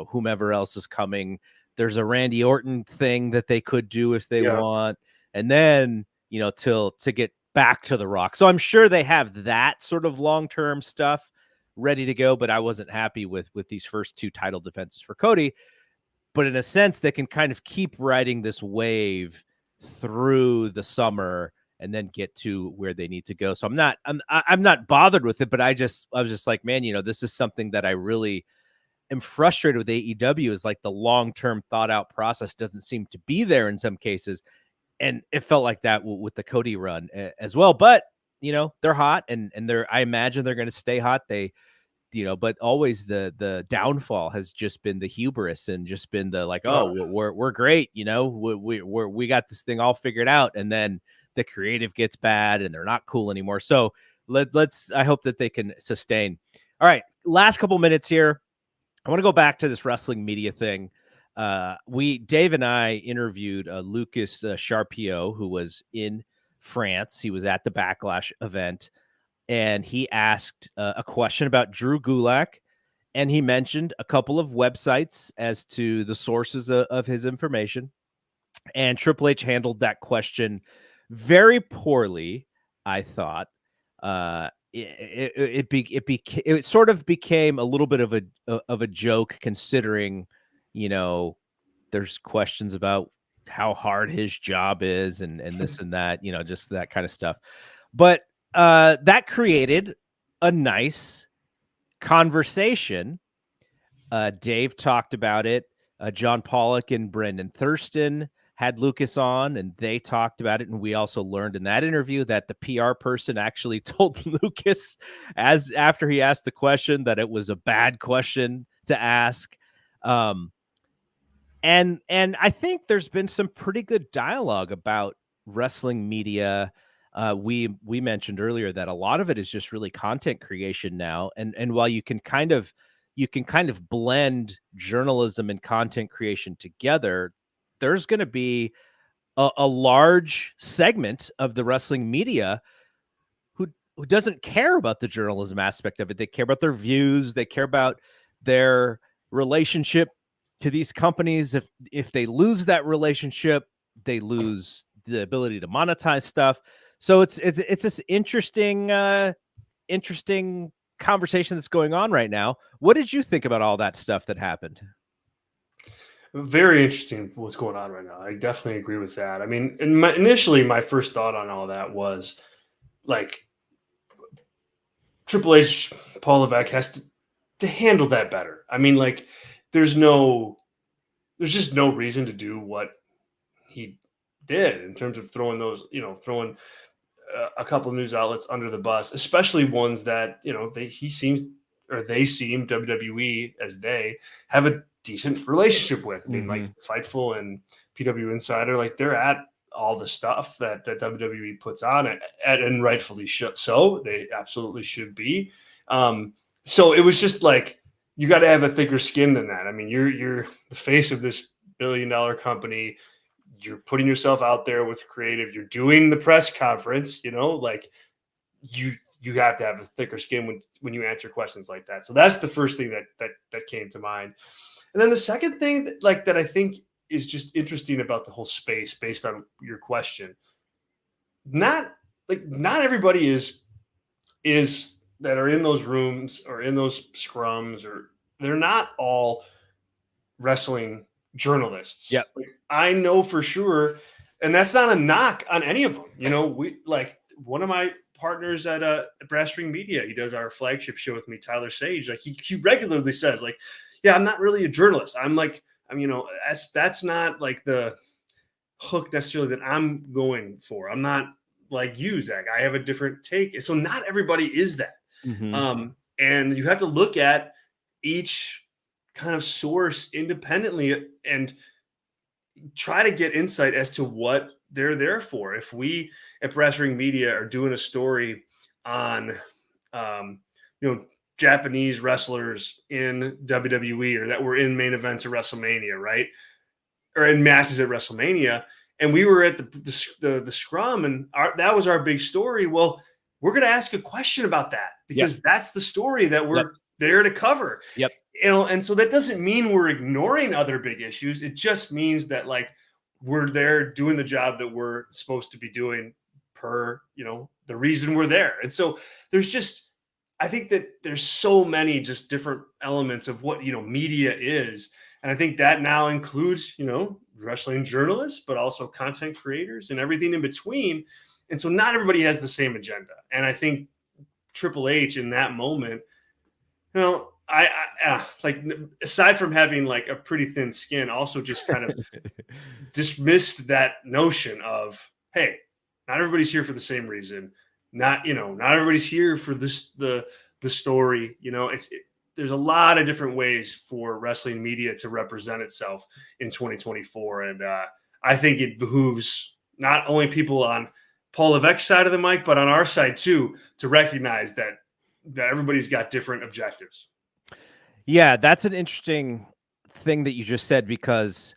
whomever else is coming. There's a Randy Orton thing that they could do if they want. And then, to get back to The Rock. So I'm sure they have that sort of long-term stuff ready to go, but I wasn't happy with these first two title defenses for Cody. But in a sense, they can kind of keep riding this wave through the summer and then get to where they need to go. So I'm not bothered with it, but I was just like, man, this is something that I really am frustrated with AEW is like the long-term thought out process doesn't seem to be there in some cases. And it felt like that with the Cody run as well. But, they're hot and I imagine they're going to stay hot. But always the downfall has just been the hubris and just been the like, we're great. We got this thing all figured out. And then the creative gets bad and they're not cool anymore. So I hope that they can sustain. All right. Last couple minutes here. I want to go back to this wrestling media thing. Dave and I interviewed Lucas Charpiot, who was in France. He was at the Backlash event, and he asked a question about Drew Gulak, and he mentioned a couple of websites as to the sources of his information. And Triple H handled that question very poorly, I thought. It sort of became a little bit of a joke, considering, there's questions about how hard his job is and this and that, just that kind of stuff. But that created a nice conversation. Dave talked about it. John Pollock and Brendan Thurston had Lucas on, and they talked about it. And we also learned in that interview that the PR person actually told Lucas after he asked the question that it was a bad question to ask. And I think there's been some pretty good dialogue about wrestling media. We mentioned earlier that a lot of it is just really content creation now. And while you can kind of blend journalism and content creation together, there's going to be a large segment of the wrestling media who who doesn't care about the journalism aspect of it. They care about their views. They care about their relationship to these companies. If they lose that relationship, they lose the ability to monetize stuff. So it's this interesting conversation that's going on right now. What did you think about all that stuff that happened? Very interesting what's going on right now. I definitely agree with that. I mean, initially, my first thought on all that was like Triple H, Paul Levesque has to handle that better. I mean, like, there's just no reason to do what he did in terms of throwing throwing a couple of news outlets under the bus, especially ones that they seem WWE as they have a decent relationship with. I mean, like Fightful and PW Insider, like they're at all the stuff that WWE puts on and rightfully should. So they absolutely should be. So it was just like, you got to have a thicker skin than that. I mean, you're the face of this billion-dollar company. You're putting yourself out there with creative. You're doing the press conference. Like you have to have a thicker skin when you answer questions like that. So that's the first thing that came to mind. And then the second thing that I think is just interesting about the whole space, based on your question, not everybody is that are in those rooms or in those scrums, or they're not all wrestling journalists. Yep. Like, I know for sure, and that's not a knock on any of them. We like one of my partners at Brass Ring Media. He does our flagship show with me, Tyler Sage. Like he regularly says, like, yeah, I'm not really a journalist. That's not like the hook necessarily that I'm going for. I'm not like you, Zach. I have a different take. So not everybody is that. And you have to look at each kind of source independently and try to get insight as to what they're there for. If we at Brass Ring Media are doing a story on, Japanese wrestlers in WWE, or that were in main events of WrestleMania, right? Or in matches at WrestleMania, and we were at the scrum, and that was our big story. Well, we're going to ask a question about that, because that's the story that we're there to cover. Yep. And so that doesn't mean we're ignoring other big issues. It just means that, like, we're there doing the job that we're supposed to be doing per, the reason we're there. And so I think that there's so many just different elements of what, media is. And I think that now includes, wrestling journalists, but also content creators and everything in between. And so not everybody has the same agenda. And I think Triple H in that moment, I like, aside from having like a pretty thin skin, also just kind of dismissed that notion of, hey, not everybody's here for the same reason. Not everybody's here for the story. There's a lot of different ways for wrestling media to represent itself in 2024. And I think it behooves not only people on Paul Levesque's side of the mic, but on our side too, to recognize that everybody's got different objectives. Yeah, that's an interesting thing that you just said, because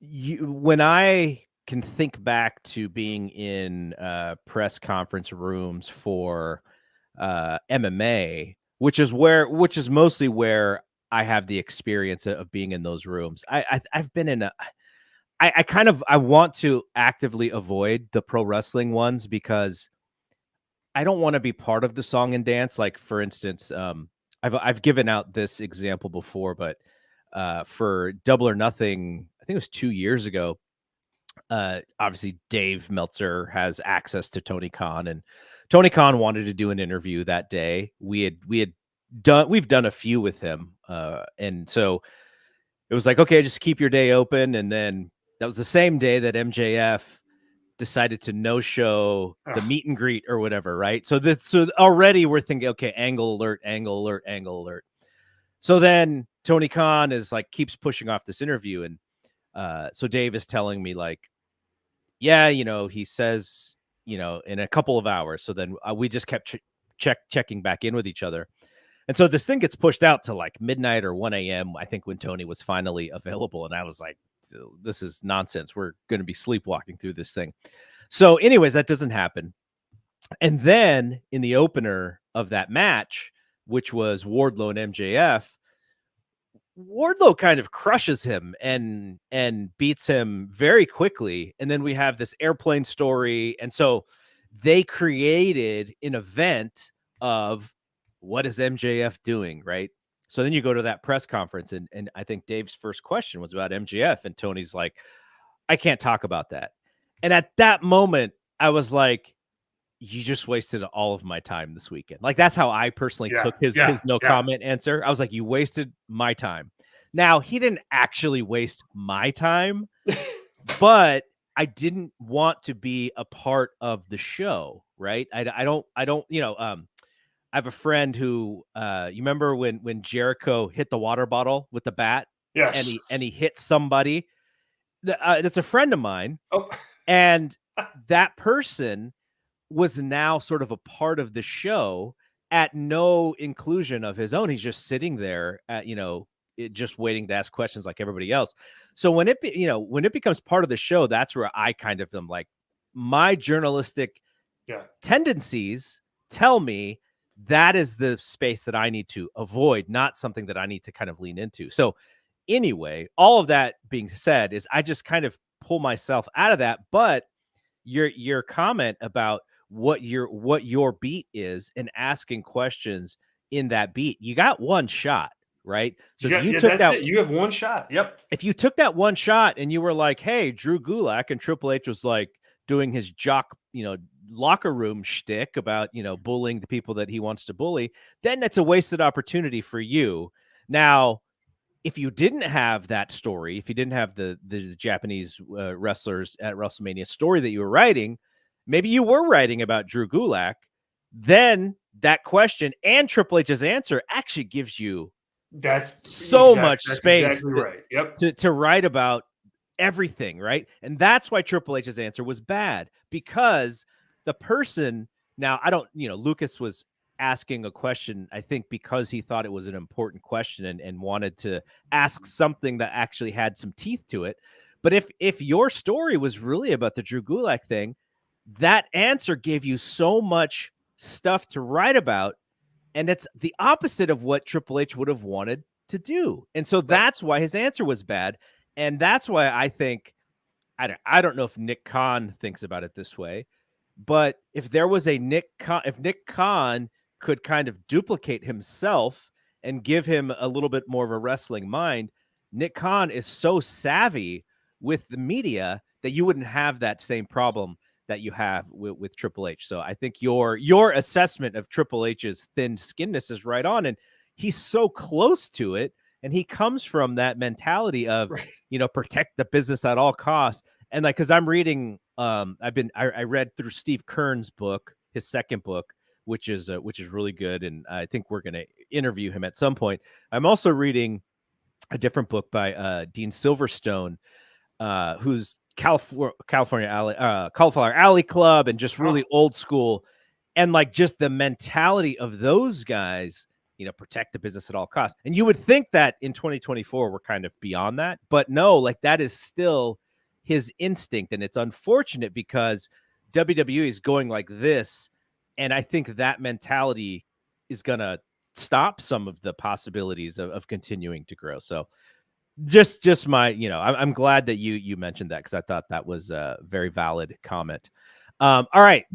when I can think back to being in press conference rooms for MMA, which is mostly where I have the experience of being in those rooms. I've been in I want to actively avoid the pro wrestling ones, because I don't want to be part of the song and dance. Like, for instance, I've given out this example before, but for Double or Nothing, I think it was 2 years ago. Obviously, Dave Meltzer has access to Tony Khan, and Tony Khan wanted to do an interview that day. We've done a few with him, and so it was like, okay, just keep your day open. And then that was the same day that MJF decided to no-show the meet and greet or whatever, right? So already we're thinking, okay, angle alert. So then Tony Khan is like, keeps pushing off this interview, and so Dave is telling me, like, yeah, he says, in a couple of hours. So then we just kept checking back in with each other. And so this thing gets pushed out to like midnight or 1 a.m., I think, when Tony was finally available. And I was like, this is nonsense. We're going to be sleepwalking through this thing. So anyways, that doesn't happen. And then in the opener of that match, which was Wardlow and MJF, Wardlow kind of crushes him and beats him very quickly. And then we have this airplane story. And so they created an event of what is MJF doing, right? So then you go to that press conference, and I think Dave's first question was about MJF, and Tony's like, I can't talk about that. And at that moment, I was like, you just wasted all of my time this weekend. Like, that's how I personally Yeah, took his yeah, no yeah. comment answer. I was like, you wasted my time. Now, he didn't actually waste my time, but I didn't want to be a part of the show, right? I don't, I have a friend who you remember when Jericho hit the water bottle with the bat and Yes. he hit somebody. That's a friend of mine, Oh, and that person was now sort of a part of the show at no inclusion of his own. He's just sitting there at, just waiting to ask questions like everybody else. So when when it becomes part of the show, that's where I kind of am like, my journalistic yeah. tendencies tell me that is the space that I need to avoid, not something that I need to kind of lean into. So anyway, all of that being said is I just kind of pull myself out of that. But your comment about what your beat is and asking questions in that beat, you got one shot, right? So if you Yeah, took that's that it. You have one shot. Yep. if you took that one shot and you were like, hey, Drew Gulak, and Triple H was like doing his jock, locker room shtick about, bullying the people that he wants to bully, then that's a wasted opportunity for you. Now, if you didn't have that story, if you didn't have the Japanese wrestlers at WrestleMania story that you were writing, maybe you were writing about Drew Gulak, then that question and Triple H's answer actually gives you so much That's space exactly right. Yep. to write about everything, right? And that's why Triple H's answer was bad, because the person, now I don't, Lucas was asking a question, I think because he thought it was an important question and wanted to ask something that actually had some teeth to it. But if your story was really about the Drew Gulak thing, that answer gave you so much stuff to write about, and it's the opposite of what Triple H would have wanted to do. And so Right. that's why his answer was bad. And that's why I think, I don't know if Nick Khan thinks about it this way, but if there was a if Nick Khan could kind of duplicate himself and give him a little bit more of a wrestling mind, Nick Khan is so savvy with the media that you wouldn't have that same problem that you have with Triple H. So I think your assessment of Triple H's thin skinness is right on, and he's so close to it, and he comes from that mentality of, Right. protect the business at all costs. And like, because I'm reading, I read through Steve Kern's book, his second book, which is really good, and I think we're going to interview him at some point. I'm also reading a different book by Dean Silverstone, who's Cauliflower Alley Club, and just Oh, really old school, and like just the mentality of those guys, protect the business at all costs. And you would think that in 2024 we're kind of beyond that, but no, like that is still his instinct, and it's unfortunate because WWE is going like this, and I think that mentality is gonna stop some of the possibilities of continuing to grow. So just my, I'm glad that you mentioned that, because I thought that was a very valid comment. All right,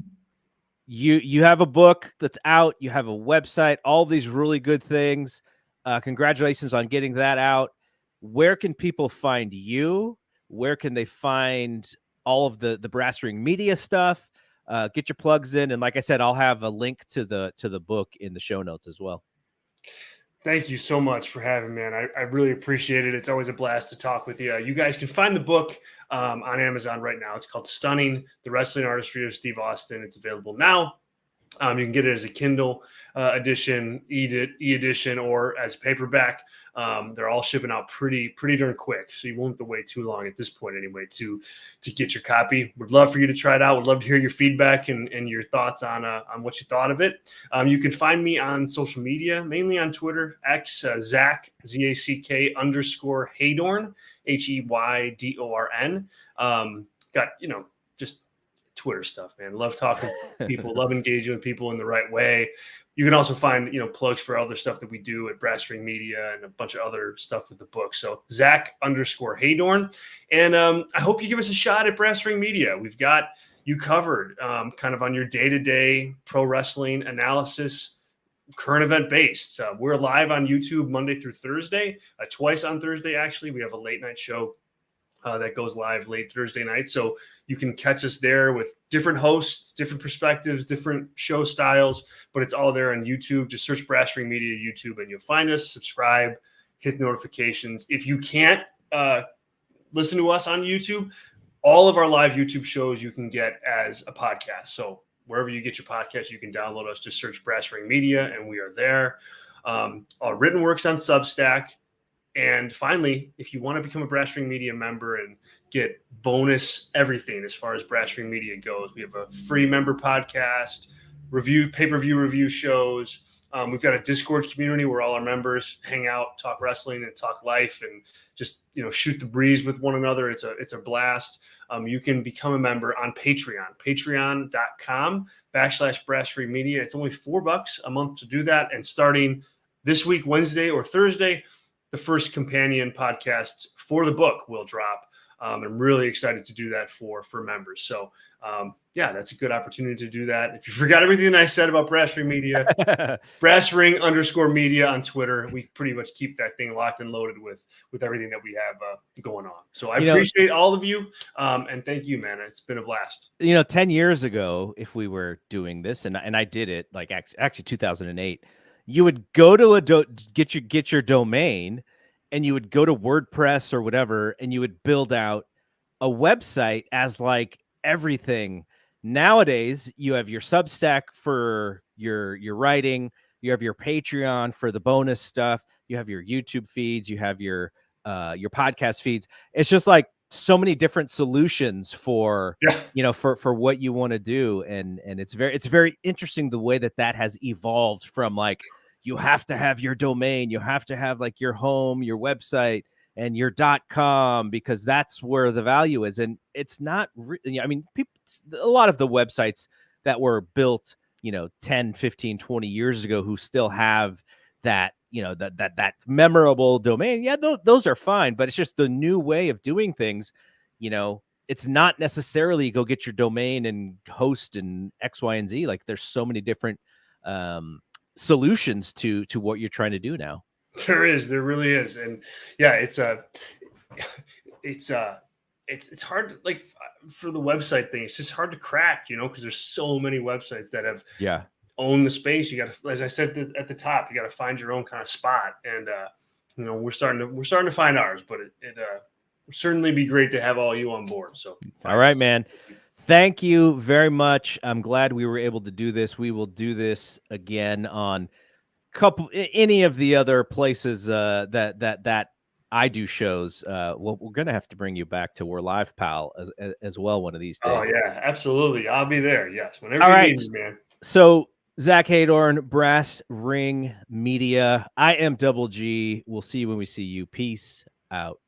you have a book that's out, you have a website, all these really good things. Congratulations on getting that out. Where can people find you? Where can they find all of the Brass Ring Media stuff? Get your plugs in, and like I said, I'll have a link to the book in the show notes as well. thank you so much for having me, man. I really appreciate it. It's always a blast to talk with you. You guys can find the book on Amazon right now. It's called Stunning: The Wrestling Artistry of Steve Austin. It's available now. You can get it as a Kindle edition, e-edition, or as paperback. They're all shipping out pretty darn quick, so you won't have to wait too long at this point anyway to get your copy. Would love for you to try it out. Would love to hear your feedback and your thoughts on what you thought of it. You can find me on social media, mainly on Twitter, X, Zack, ZACK _ Heydorn, HEYDORN. Got just Twitter stuff, man. Love talking to people, love engaging with people in the right way. You can also find, plugs for other stuff that we do at Brass Ring Media and a bunch of other stuff with the book. So Zack_Heydorn. And I hope you give us a shot at Brass Ring Media. We've got you covered kind of on your day-to-day pro wrestling analysis, current event based. We're live on YouTube Monday through Thursday, twice on Thursday. Actually, we have a late night show that goes live late Thursday night. So you can catch us there with different hosts, different perspectives, different show styles, but it's all there on YouTube. Just search Brass Ring Media YouTube and you'll find us, subscribe, hit notifications. If you can't listen to us on YouTube, all of our live YouTube shows you can get as a podcast. So wherever you get your podcast, you can download us. Just search Brass Ring Media and we are there. Our written works on Substack. And finally, if you want to become a Brass Ring Media member and get bonus everything as far as Brass Ring Media goes, we have a free member podcast, pay-per-view review shows. We've got a Discord community where all our members hang out, talk wrestling and talk life and just, shoot the breeze with one another. It's a blast. You can become a member on Patreon, patreon.com/Brass Ring Media. It's only $4 a month to do that. And starting this week, Wednesday or Thursday, the first companion podcast for the book will drop. I'm really excited to do that for members. So that's a good opportunity to do that. If you forgot everything I said about Brass Ring Media, Brass_Ring_Media on Twitter. We pretty much keep that thing locked and loaded with everything that we have going on. So I appreciate all of you. And thank you, man. It's been a blast. 10 years ago, if we were doing this, and I did it like actually 2008, you would go to get your domain, and you would go to WordPress or whatever, and you would build out a website as like everything. Nowadays, you have your Substack for your writing, you have your Patreon for the bonus stuff, you have your YouTube feeds, you have your podcast feeds. It's just like so many different solutions for for what you want to do, and it's very interesting the way that has evolved from like, you have to have your domain, you have to have like your home, your website, and your .com, because that's where the value is. And it's not a lot of the websites that were built 10, 15, 20 years ago who still have that that memorable domain, those are fine, but it's just the new way of doing things. It's not necessarily go get your domain and host and X, Y, and Z. Like, there's so many different solutions to what you're trying to do now. There really is. And it's hard to, like, for the website thing, it's just hard to crack, because there's so many websites that have owned the space. You got to, as I said at the top, you got to find your own kind of spot. And we're starting to find ours, but it would certainly be great to have all you on board. So all right, man. Thank you very much. I'm glad we were able to do this. We will do this again on any of the other places that I do shows. Well, we're gonna have to bring you back to We're Live, pal, as well one of these days. Oh yeah, absolutely. I'll be there. Yes, whenever you need me, man. So Zack Heydorn, Brass Ring Media. I am Double G. We'll see you when we see you. Peace out.